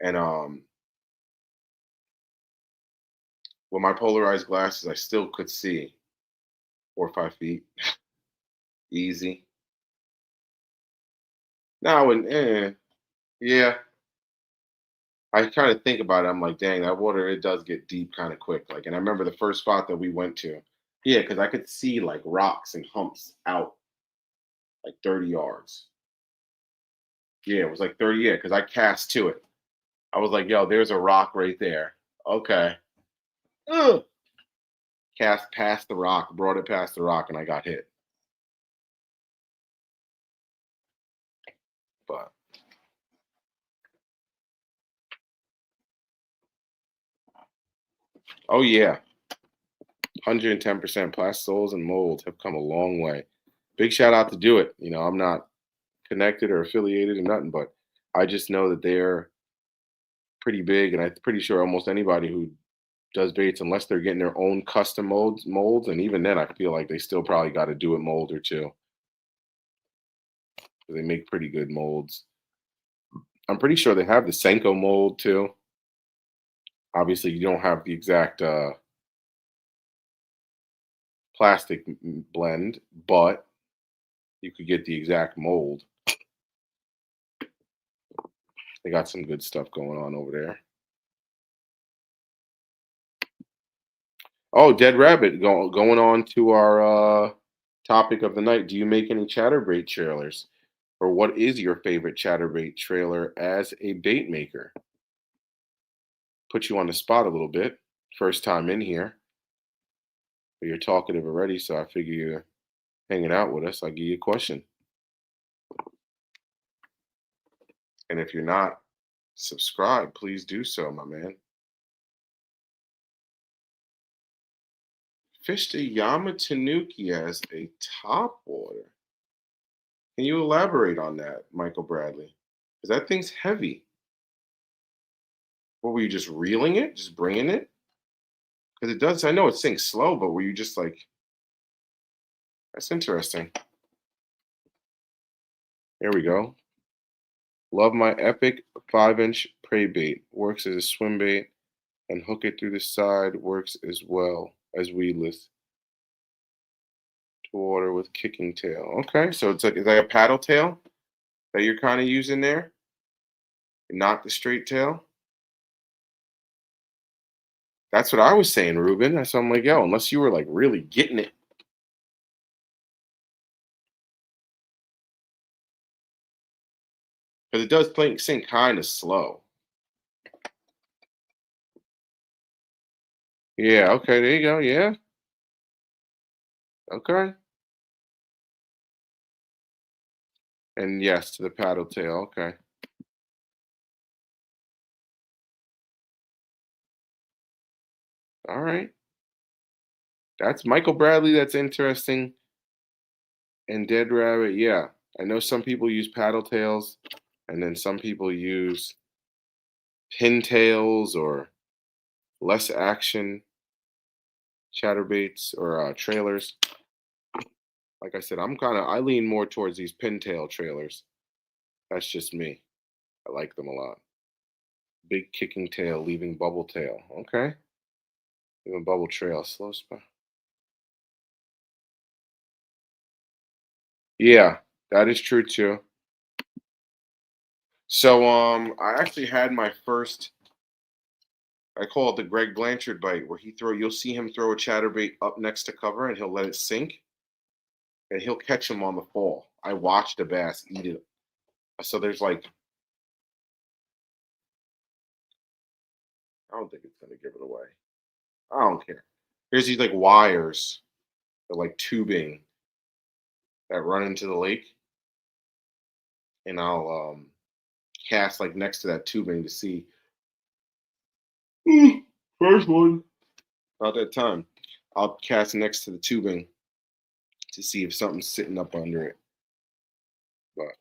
And with my polarized glasses, I still could see 4 or 5 feet easy. Now and yeah, I kind of think about it. I'm like, dang, that water it does get deep kind of quick. Like, and I remember the first spot that we went to, yeah, because I could see like rocks and humps out like 30 yards. Yeah, it was like 30. Yeah, because I cast to it. I was like, yo, there's a rock right there. Okay. Ugh. Cast past the rock, brought it past the rock, and I got hit. But oh yeah, 110% plastic soils and molds have come a long way. Big shout out to Do It. You know, I'm not connected or affiliated or nothing, but I just know that they're pretty big, and I'm pretty sure almost anybody who does baits, unless they're getting their own custom molds, and even then, I feel like they still probably got to do a mold or two. They make pretty good molds. I'm pretty sure they have the Senko mold too. Obviously, you don't have the exact plastic blend, but you could get the exact mold. They got some good stuff going on over there. Oh, Dead Rabbit, going on to our topic of the night. Do you make any chatterbait trailers? Or what is your favorite chatterbait trailer as a bait maker? Put you on the spot a little bit. First time in here, but you're talkative already, so I figure you're hanging out with us. I'll give you a question. And if you're not subscribed, please do so, my man. Fished a Yamatanuki as a topwater. Can you elaborate on that, Michael Bradley? Because that thing's heavy. What were you just reeling it, just bringing it? Because it does. I know it sinks slow, but were you just like? That's interesting. Here we go. Love my epic 5-inch prey bait. Works as a swim bait and hook it through the side. Works as well as weedless to water with kicking tail. Okay, so it's like is that a paddle tail? that you're kind of using there, not the straight tail. That's what I was saying, Ruben. So I'm like, yo, unless you were like really getting it. Because it does sink kind of slow. Yeah, okay, there you go. Yeah. Okay. And yes, to the paddle tail. Okay. All right. That's Michael Bradley. That's interesting. And Dead Rabbit. Yeah. I know some people use paddle tails, and then some people use pintails or less action chatterbaits or trailers. Like I said, I lean more towards these pintail trailers. That's just me. I like them a lot. Big kicking tail, leaving bubble tail. Okay. Even bubble trail, slow spot. Yeah, that is true too. So I actually had my first, I call it the Greg Blanchard bite, where you'll see him throw a chatterbait up next to cover and he'll let it sink and he'll catch him on the fall. I watched a bass eat it. So there's like, I don't think it's gonna give it away. I don't care. There's these like wires, or like tubing that run into the lake, and I'll cast like next to that tubing to see. First one. About that time. I'll cast next to the tubing to see if something's sitting up under it. But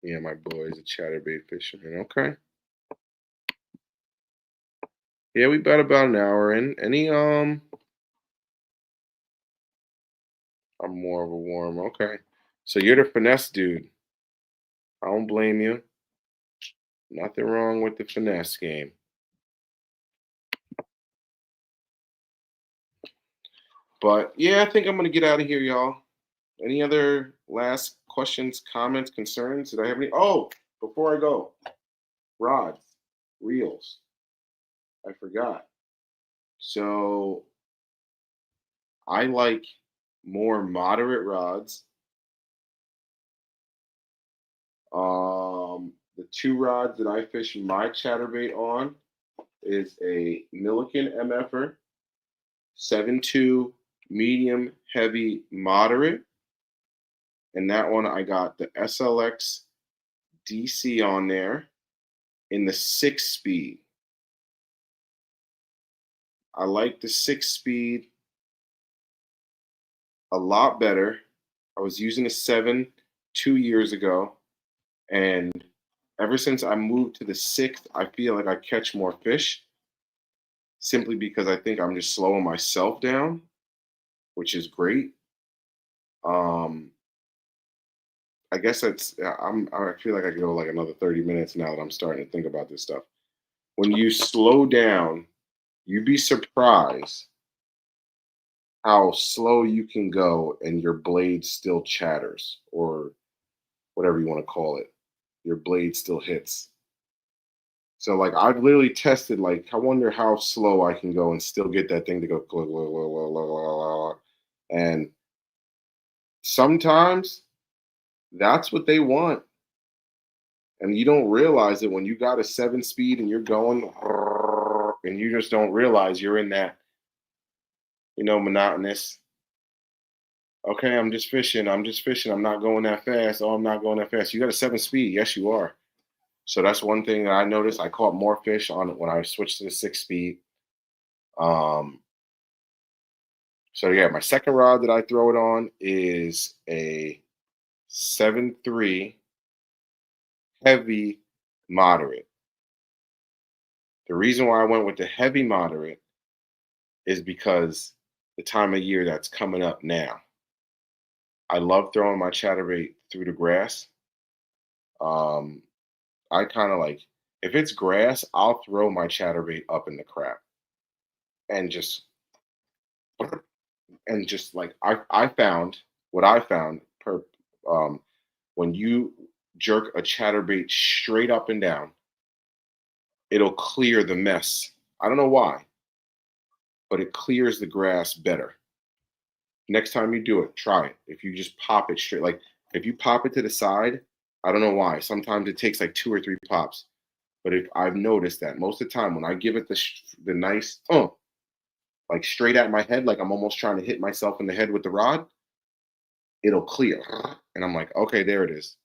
yeah, my boy is a chatterbait fisherman. Okay. Yeah, we bet about an hour in. I'm more of a warm. Okay. So you're the finesse dude. I don't blame you. Nothing wrong with the finesse game. But yeah, I think I'm gonna get out of here, y'all. Any other last questions, comments, concerns? Did I have any? Oh, before I go, rods, reels. I forgot. So I like more moderate rods. The two rods that I fish my chatterbait on is a Milliken MFer, 7.2 medium, heavy, moderate. And that one I got the SLX DC on there in the 6 speed. I like the 6 speed a lot better. I was using a 7 2 years ago, and ever since I moved to the 6th, I feel like I catch more fish simply because I think I'm just slowing myself down, which is great. Um, I guess I feel like I could go like another 30 minutes now that I'm starting to think about this stuff. When you slow down, you'd be surprised how slow you can go and your blade still chatters or whatever you want to call it. Your blade still hits. So like I've literally tested like I wonder how slow I can go and still get that thing to go glug, glug, glug, glug, glug, glug, glug. And sometimes that's what they want. And you don't realize it when you got a 7 speed and you're going and you just don't realize you're in that, monotonous. Okay, I'm just fishing. I'm just fishing. I'm not going that fast. Oh, I'm not going that fast. You got a 7 speed. Yes, you are. So that's one thing that I noticed. I caught more fish on it when I switched to the 6 speed. Um, so yeah, my second rod that I throw it on is a 7.3 heavy moderate. The reason why I went with the heavy moderate is because the time of year that's coming up now. I love throwing my chatterbait through the grass. Um, I kind of like if it's grass, I'll throw my chatterbait up in the crap and just and just like I found what I found per when you jerk a chatterbait straight up and down, it'll clear the mess. I don't know why, but it clears the grass better. Next time you do it, try it. If you just pop it straight, like if you pop it to the side, I don't know why. Sometimes it takes like 2 or 3 pops. But if I've noticed that most of the time when I give it the nice, like straight at my head, like I'm almost trying to hit myself in the head with the rod, it'll clear. And I'm like, okay, there it is.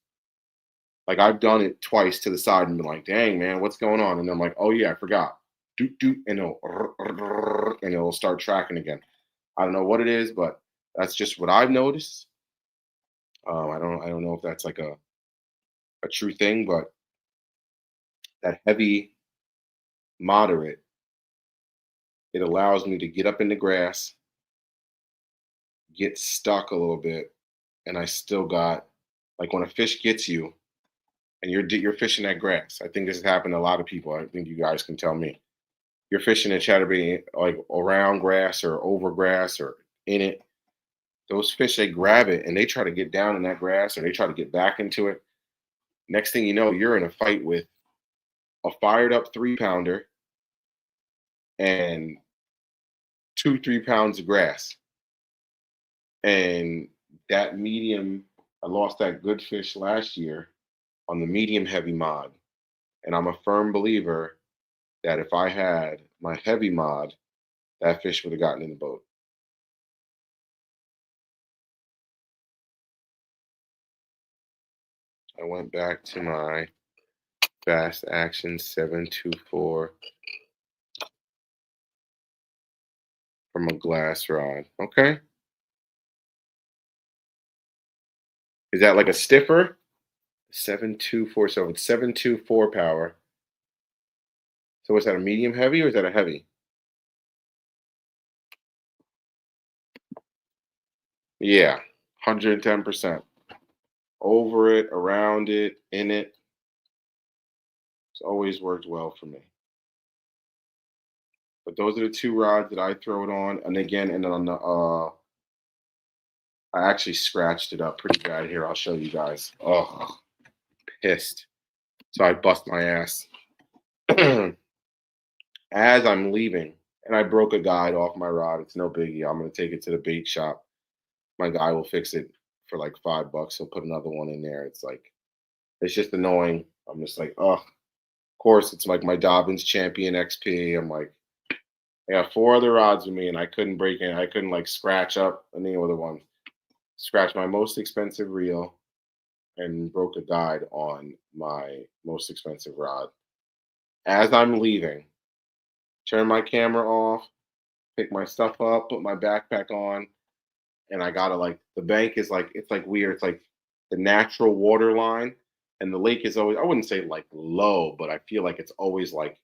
Like I've done it twice to the side and been like, dang man, what's going on? And I'm like, oh yeah, I forgot. Doot doot, and it'll start tracking again. I don't know what it is, but that's just what I've noticed. I don't know if that's like a true thing, but that heavy moderate, it allows me to get up in the grass, get stuck a little bit, and I still got like when a fish gets you and you're fishing that grass. I think this has happened to a lot of people. I think you guys can tell me. You're fishing a chatterbait like around grass or over grass or in it. Those fish they grab it and they try to get down in that grass or they try to get back into it. Next thing you know, you're in a fight with a fired up 3 pounder and 2 3 pounds of grass. And that medium, I lost that good fish last year on the medium heavy mod. And I'm a firm believer that if I had my heavy mod, that fish would have gotten in the boat. I went back to my fast action 724 from a glass rod. Okay. Is that like a stiffer? 724. So it's 724 power. So is that a medium heavy or is that a heavy? Yeah, 110%. Over it, around it, in it. It's always worked well for me. But those are the 2 rods that I throw it on. And again, and then on the I actually scratched it up pretty bad here. I'll show you guys. Oh, pissed. So I bust my ass. As I'm leaving, and I broke a guide off my rod. It's no biggie. I'm gonna take it to the bait shop. My guy will fix it for like $5. He'll put another one in there. It's like it's just annoying. I'm just like, oh, of course, it's like my Dobbins Champion XP. I'm like, I got 4 other rods with me, and I couldn't break in. I couldn't like scratch up any other one. Scratch my most expensive reel and broke a guide on my most expensive rod. As I'm leaving, turn my camera off, pick my stuff up, put my backpack on, and I gotta like the bank is like it's like weird. It's like the natural water line, and the lake is always I wouldn't say like low, but I feel like it's always like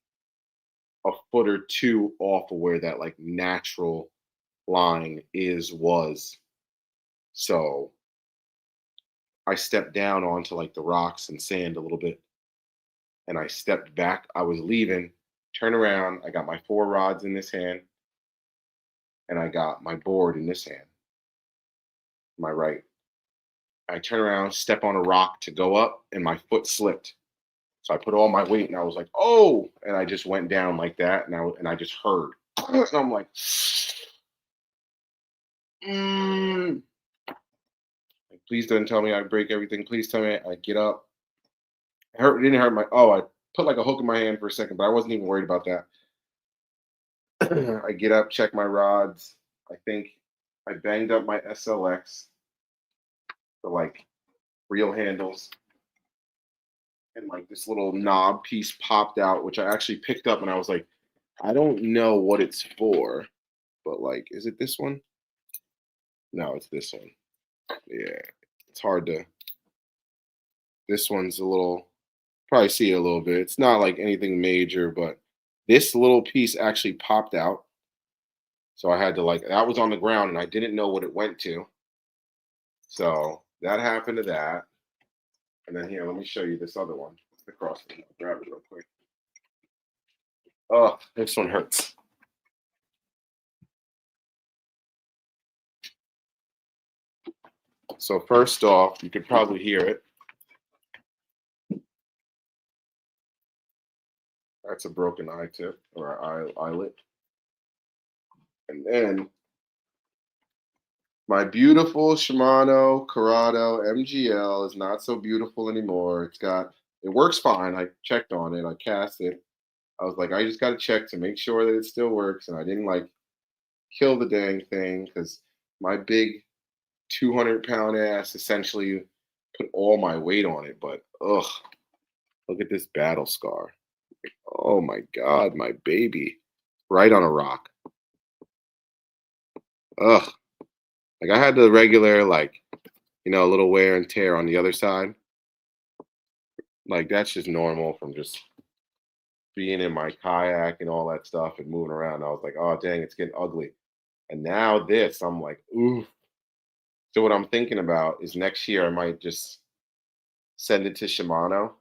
a foot or two off of where that like natural line was. So I stepped down onto like the rocks and sand a little bit, and I stepped back. I was leaving, turn around. I got my 4 rods in this hand, and I got my board in this hand, my right. I turn around, step on a rock to go up, and my foot slipped. So I put all my weight, and I was like, "Oh!" And I just went down like that, and I just heard, and I'm like, mm. Like, please don't tell me I break everything. Please tell me I get up. It didn't hurt my. Oh, I put like a hook in my hand for a second, but I wasn't even worried about that. I get up, check my rods. I think I banged up my SLX, the like reel handles, and like this little knob piece popped out, which I actually picked up, and I was like, I don't know what it's for, but like, is it this one? No, it's this one. Yeah, it's hard to. This one's a little. Probably see it a little bit. It's not like anything major, but this little piece actually popped out. So I had to like that was on the ground and I didn't know what it went to. So that happened to that. And then here, let me show you this other one. Across the grab it real quick. Oh, this one hurts. So first off, you could probably hear it. That's a broken eye tip or eyelid. And then my beautiful Shimano Corrado MGL is not so beautiful anymore. It works fine. I checked on it. I cast it. I was like, I just got to check to make sure that it still works. And I didn't like kill the dang thing because my big 200-pound ass essentially put all my weight on it. But ugh, look at this battle scar. Oh my God, my baby. Right on a rock. Ugh. Like I had the regular, like, a little wear and tear on the other side. Like that's just normal from just being in my kayak and all that stuff and moving around. I was like, oh dang, it's getting ugly. And now this, I'm like, ooh. So what I'm thinking about is next year I might just send it to Shimano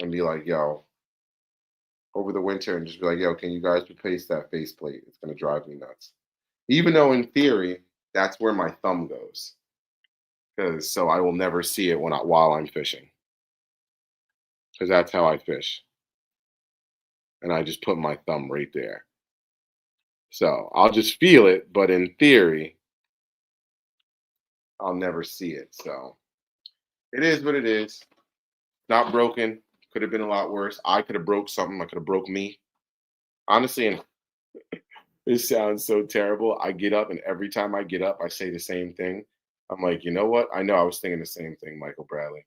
and be like, yo, over the winter and just be like, yo, can you guys replace that faceplate? It's gonna drive me nuts. Even though in theory, that's where my thumb goes. Because so I will never see it while I'm fishing. Because that's how I fish. And I just put my thumb right there. So I'll just feel it, but in theory, I'll never see it. So it is what it is. Not broken. Could have been a lot worse. I could have broke something. I could have broke me. Honestly, and this sounds so terrible. I get up, and every time I get up, I say the same thing. I'm like, you know what? I know I was thinking the same thing, Michael Bradley.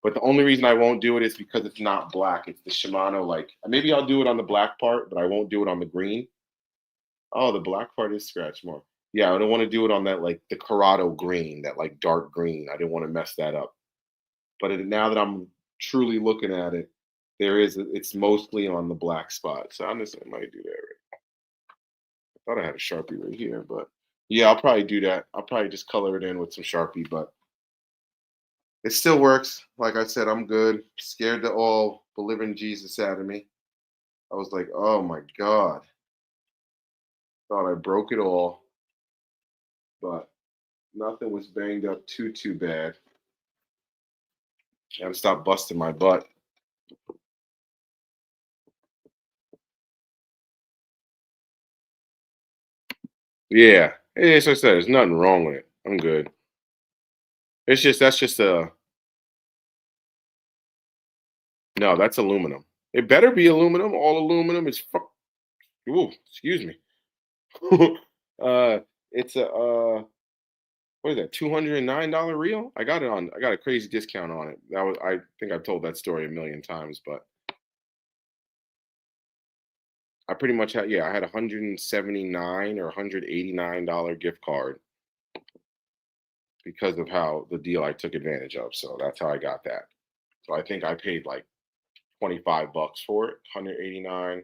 But the only reason I won't do it is because it's not black. It's the Shimano. Like maybe I'll do it on the black part, but I won't do it on the green. Oh, the black part is scratch more. Yeah, I don't want to do it on that like the Corrado green, that like dark green. I didn't want to mess that up. But now that I'm truly looking at it, it's mostly on the black spot. So I'm just I might do that. Right. I thought I had a Sharpie right here, but yeah, I'll probably do that. I'll probably just color it in with some Sharpie, but it still works. Like I said, I'm good. Scared the all believing Jesus out of me. I was like, oh my God. Thought I broke it all, but nothing was banged up too bad. Gotta stop busting my butt. Yeah. As I said, there's nothing wrong with it. I'm good. That's just a no, that's aluminum. It better be aluminum. All aluminum is ooh, excuse me. It's a what is that? $209 reel? I got a crazy discount on it. I think I've told that story a million times, but I pretty much had I had $179 or $189 gift card because of how the deal I took advantage of. So that's how I got that. So I think I paid like $25 for it, 189,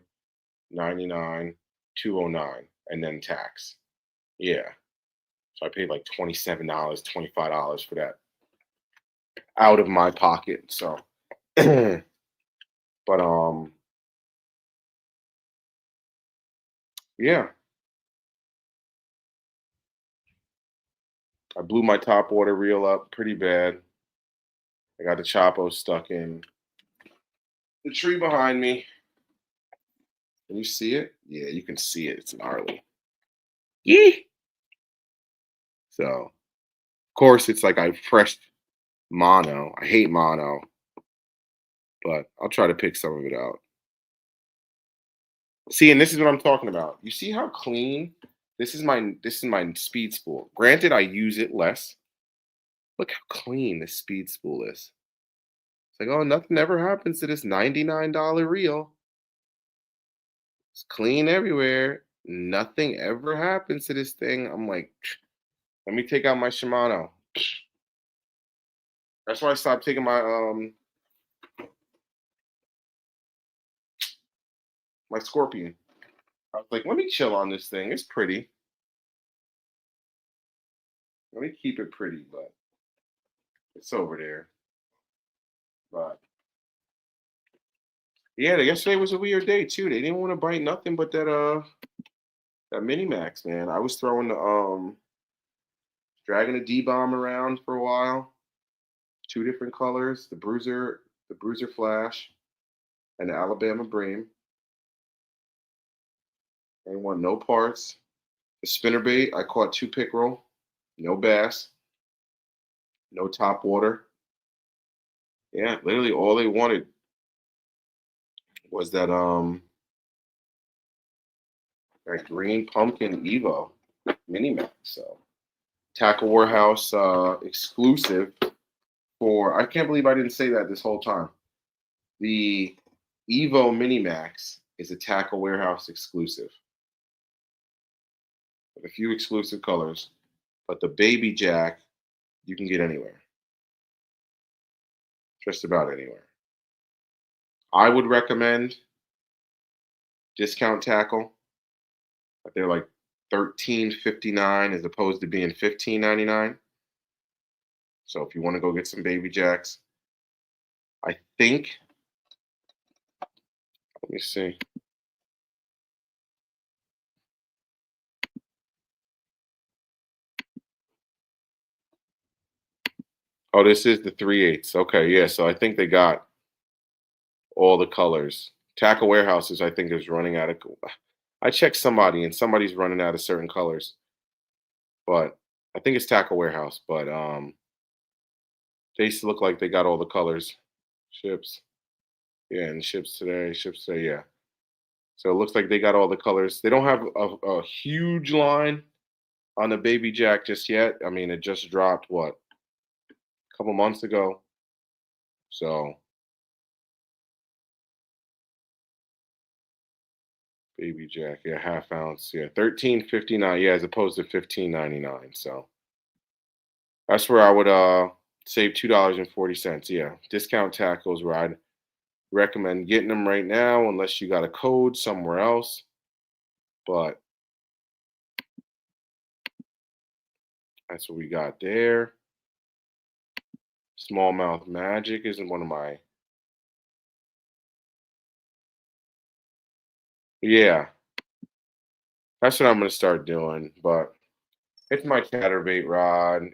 99, 209, and then tax. Yeah. So I paid like $27, $25 for that out of my pocket. So but yeah. I blew my top water reel up pretty bad. I got the Chapo stuck in the tree behind me. Can you see it? Yeah, you can see it. It's gnarly. Yeah. So, of course, it's like I fresh mono. I hate mono, but I'll try to pick some of it out. See, and this is what I'm talking about. You see how clean this is my speed spool. Granted, I use it less. Look how clean this speed spool is. It's like, oh, nothing ever happens to this $99 reel. It's clean everywhere. Nothing ever happens to this thing. I'm like, let me take out my Shimano. That's why I stopped taking my Scorpion. I was like, let me chill on this thing. It's pretty. Let me keep it pretty, but it's over there. But yeah, yesterday was a weird day too. They didn't want to bite nothing but that mini max, man. I was throwing the dragging a D-bomb around for a while. 2 different colors, the Bruiser Flash, and the Alabama Bream. I want no parts. The spinnerbait, I caught 2 pickerel, no bass, no top water. Yeah, literally all they wanted was that green pumpkin Evo mini max. So Tackle Warehouse exclusive for, I can't believe I didn't say that this whole time. The Evo Mini Max is a Tackle Warehouse exclusive with a few exclusive colors, but the Baby Jack you can get anywhere, just about anywhere. I would recommend Discount Tackle, but they're like $13.59 as opposed to being $15.99. So if you want to go get some Baby Jacks, I think, let me see. Oh, this is the 3/8. Okay, yeah. So I think they got all the colors. Tackle Warehouses, I think, is running out of. I checked somebody, and somebody's running out of certain colors, but I think it's Tackle Warehouse. But they look like they got all the colors. Ships, yeah, and ships today, yeah. So it looks like they got all the colors. They don't have a huge line on the Baby Jack just yet. I mean, it just dropped what, a couple months ago. So Baby Jack, yeah, half ounce, yeah, 13.59, yeah, as opposed to 15.99. So that's where I would save $2.40. Yeah, discount tackles where I'd recommend getting them right now, unless you got a code somewhere else. But that's what we got there. Smallmouth Magic isn't one of my. Yeah, that's what I'm gonna start doing. But it's my chatterbait rod.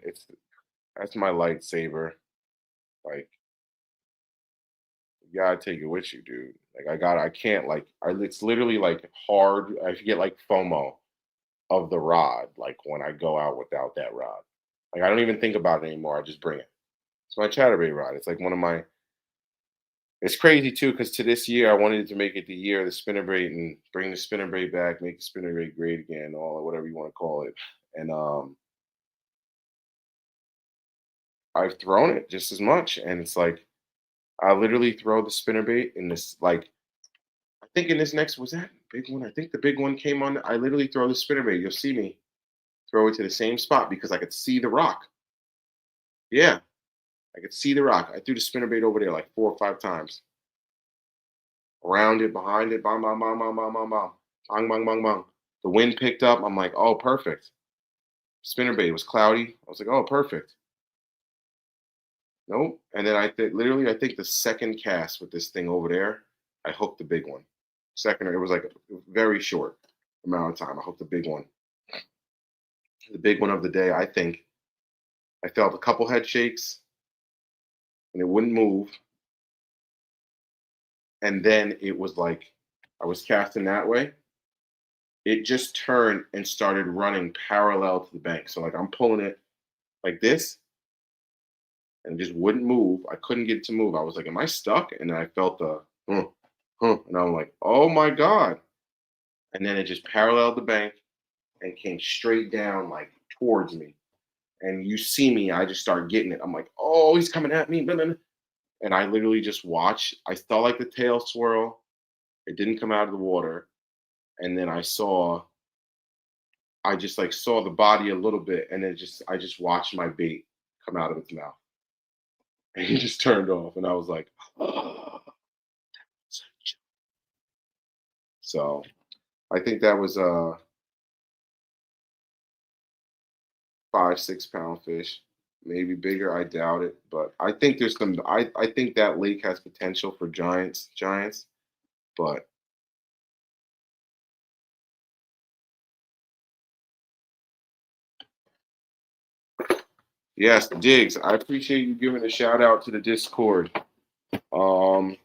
That's my lightsaber. Like, you gotta take it with you, dude. Like, I can't, like, it's literally like hard. I get like FOMO of the rod, like when I go out without that rod. Like, I don't even think about it anymore. I just bring it. It's my chatterbait rod. It's like one of my. It's crazy too, because to this year I wanted to make it the year of the spinnerbait and bring the spinnerbait back, make the spinnerbait great again, all whatever you want to call it. And I've thrown it just as much, and it's like I literally throw the spinnerbait in this, like, I think in this next, was that big one? I think the big one came on. I literally throw the spinnerbait. You'll see me throw it to the same spot because I could see the rock. Yeah, I could see the rock. I threw the spinnerbait over there like 4 or 5 times. Around it, behind it, bang, bang, bang, bang, bang, bang, bang, bang, bang, bang, bang. The wind picked up. I'm like, oh, perfect. Spinnerbait was cloudy. I was like, oh, perfect. Nope. And then literally, I think the second cast with this thing over there, I hooked the big one. Second, it was like a very short amount of time. I hooked the big one. The big one of the day, I think. I felt a couple head shakes and it wouldn't move. And then it was like I was casting that way. It just turned and started running parallel to the bank. So like I'm pulling it like this and it just wouldn't move. I couldn't get it to move. I was like, am I stuck? And then I felt the and I'm like, oh my God. And then it just paralleled the bank and came straight down like towards me. And you see me, I just start getting it. I'm like, oh, he's coming at me. And I literally just watched. I saw like the tail swirl. It didn't come out of the water. And then I just like saw the body a little bit. And I just watched my bait come out of its mouth. And he just turned off. And I was like, oh. So I think that was a 5, 6 pound fish. Maybe bigger. I doubt it. But I think there's some, I think that lake has potential for giants. But Yes, Diggs. I appreciate you giving a shout out to the Discord. Um,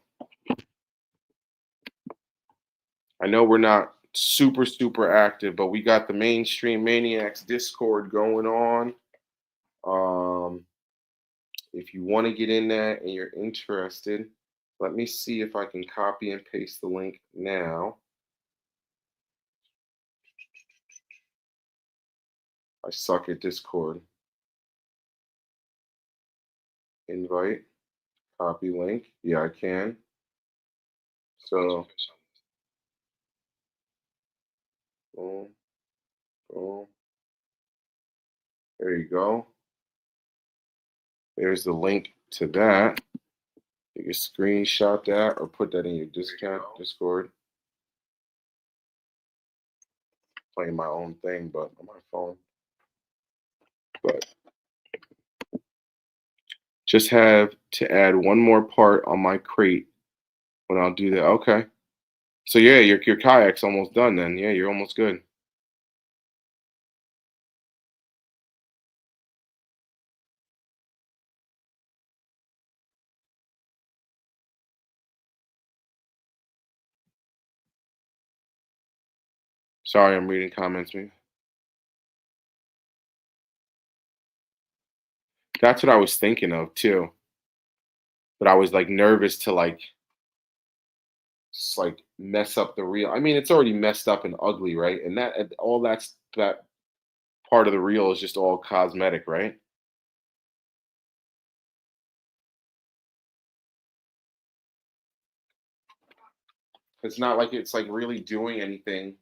I know we're not super active, but we got the Mainstream Maniacs Discord going on. Um, if you want to get in that and you're interested, let me see if I can copy and paste the link now. I suck at Discord. Invite, copy link. Yeah, I can. So, boom, boom. There you go. There's the link to that. You can screenshot that or put that in your Discord. Playing my own thing, but on my phone. But just have to add one more part on my crate when I'll do that. Okay. So yeah, your kayak's almost done then. Yeah, you're almost good. Sorry, I'm reading comments, man. That's what I was thinking of too. But I was like nervous to like just like mess up the reel. I mean, it's already messed up and ugly, right? And all that part of the reel is just all cosmetic, right? It's not like it's like really doing anything.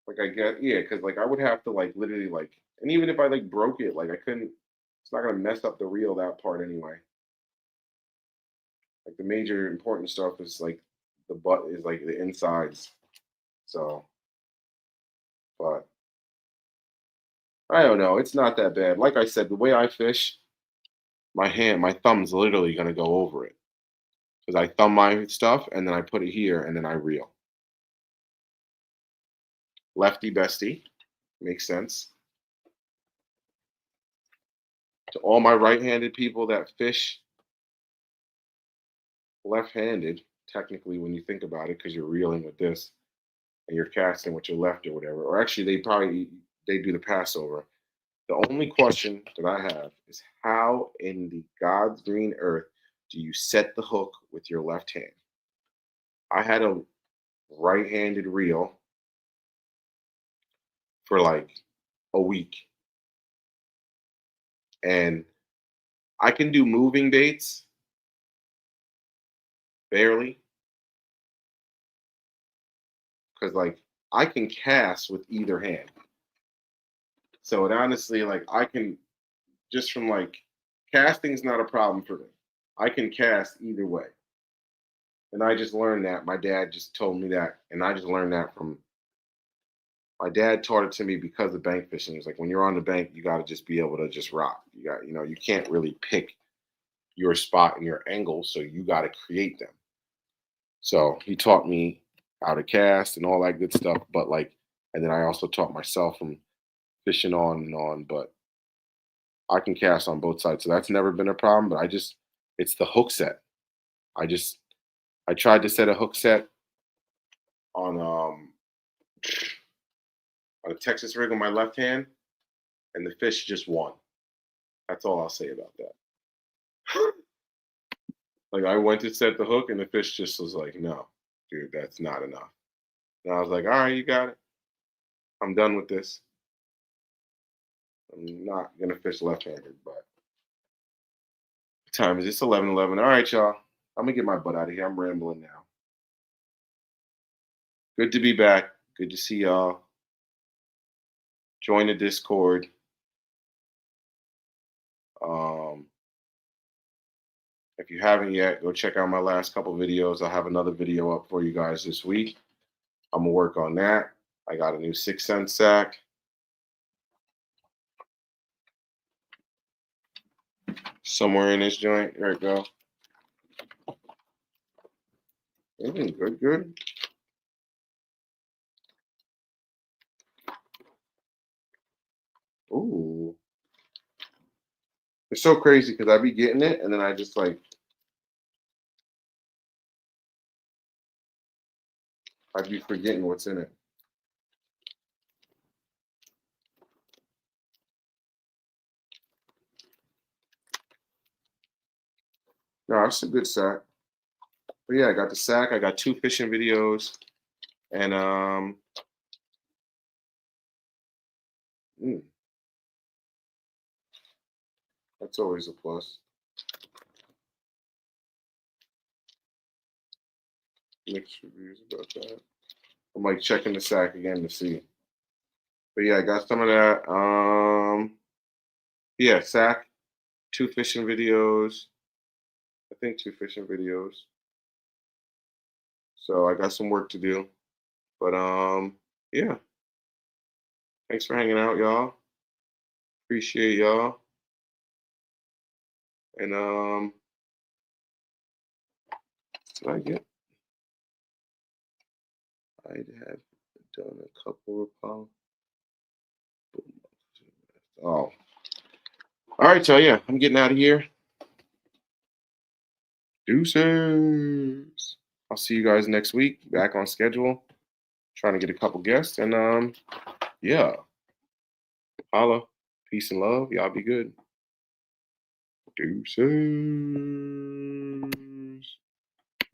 Like I get, yeah, because like I would have to like literally like, and even if I like broke it, like I couldn't. It's not gonna mess up the reel that part anyway. Like the major important stuff is like the butt is like the insides. So, but I don't know. It's not that bad. Like I said, the way I fish, my thumb's literally gonna go over it because I thumb my stuff and then I put it here and then I reel. Lefty bestie, makes sense. To all my right-handed people that fish left-handed, technically when you think about it, because you're reeling with this and you're casting with your left or whatever. Or actually, they do the passover. The only question that I have is how in the God's green earth do you set the hook with your left hand? I had a right-handed reel for like a week, and I can do moving baits barely because like I can cast with either hand. So it honestly, like I can just from like casting's not a problem for me. I can cast either way. And I just learned that. My dad just told me that. And I just learned that from my dad taught it to me because of bank fishing. It's like when you're on the bank, you got to just be able to just rock. You can't really pick your spot and your angles. So you got to create them. So he taught me how to cast and all that good stuff. But like, and then I also taught myself from fishing on and on. But I can cast on both sides. So that's never been a problem. But it's the hook set. I just, I tried to set a hook set on on a Texas rig on my left hand, and the fish just won. That's all I'll say about that. Like I went to set the hook, and the fish just was like, "No, dude, that's not enough." And I was like, "All right, you got it. I'm done with this. I'm not gonna fish left-handed." But what time is this? 11:11. All right, y'all. I'm gonna get my butt out of here. I'm rambling now. Good to be back. Good to see y'all. Join the Discord. Um, if you haven't yet, go check out my last couple videos. I'll have another video up for you guys this week. I'm gonna work on that. I got a new 6 cent sack. Somewhere in this joint. There it go. Good, good. Ooh. It's so crazy because I be getting it and then I just like I'd be forgetting what's in it. No, it's a good sack. But yeah, I got the sack. I got 2 fishing videos, and mm, that's always a plus. Mixed reviews about that. I'm like checking the sack again to see. But yeah, I got some of that. Yeah, sack, 2 fishing videos. I think 2 fishing videos. So I got some work to do. But yeah. Thanks for hanging out, y'all. Appreciate y'all. And did I get? I have done a couple of pounds. Oh. All right, so yeah, I'm getting out of here. Deuces. I'll see you guys next week. Back on schedule. Trying to get a couple guests. And yeah. Holla. Peace and love. Y'all be good. Deuces.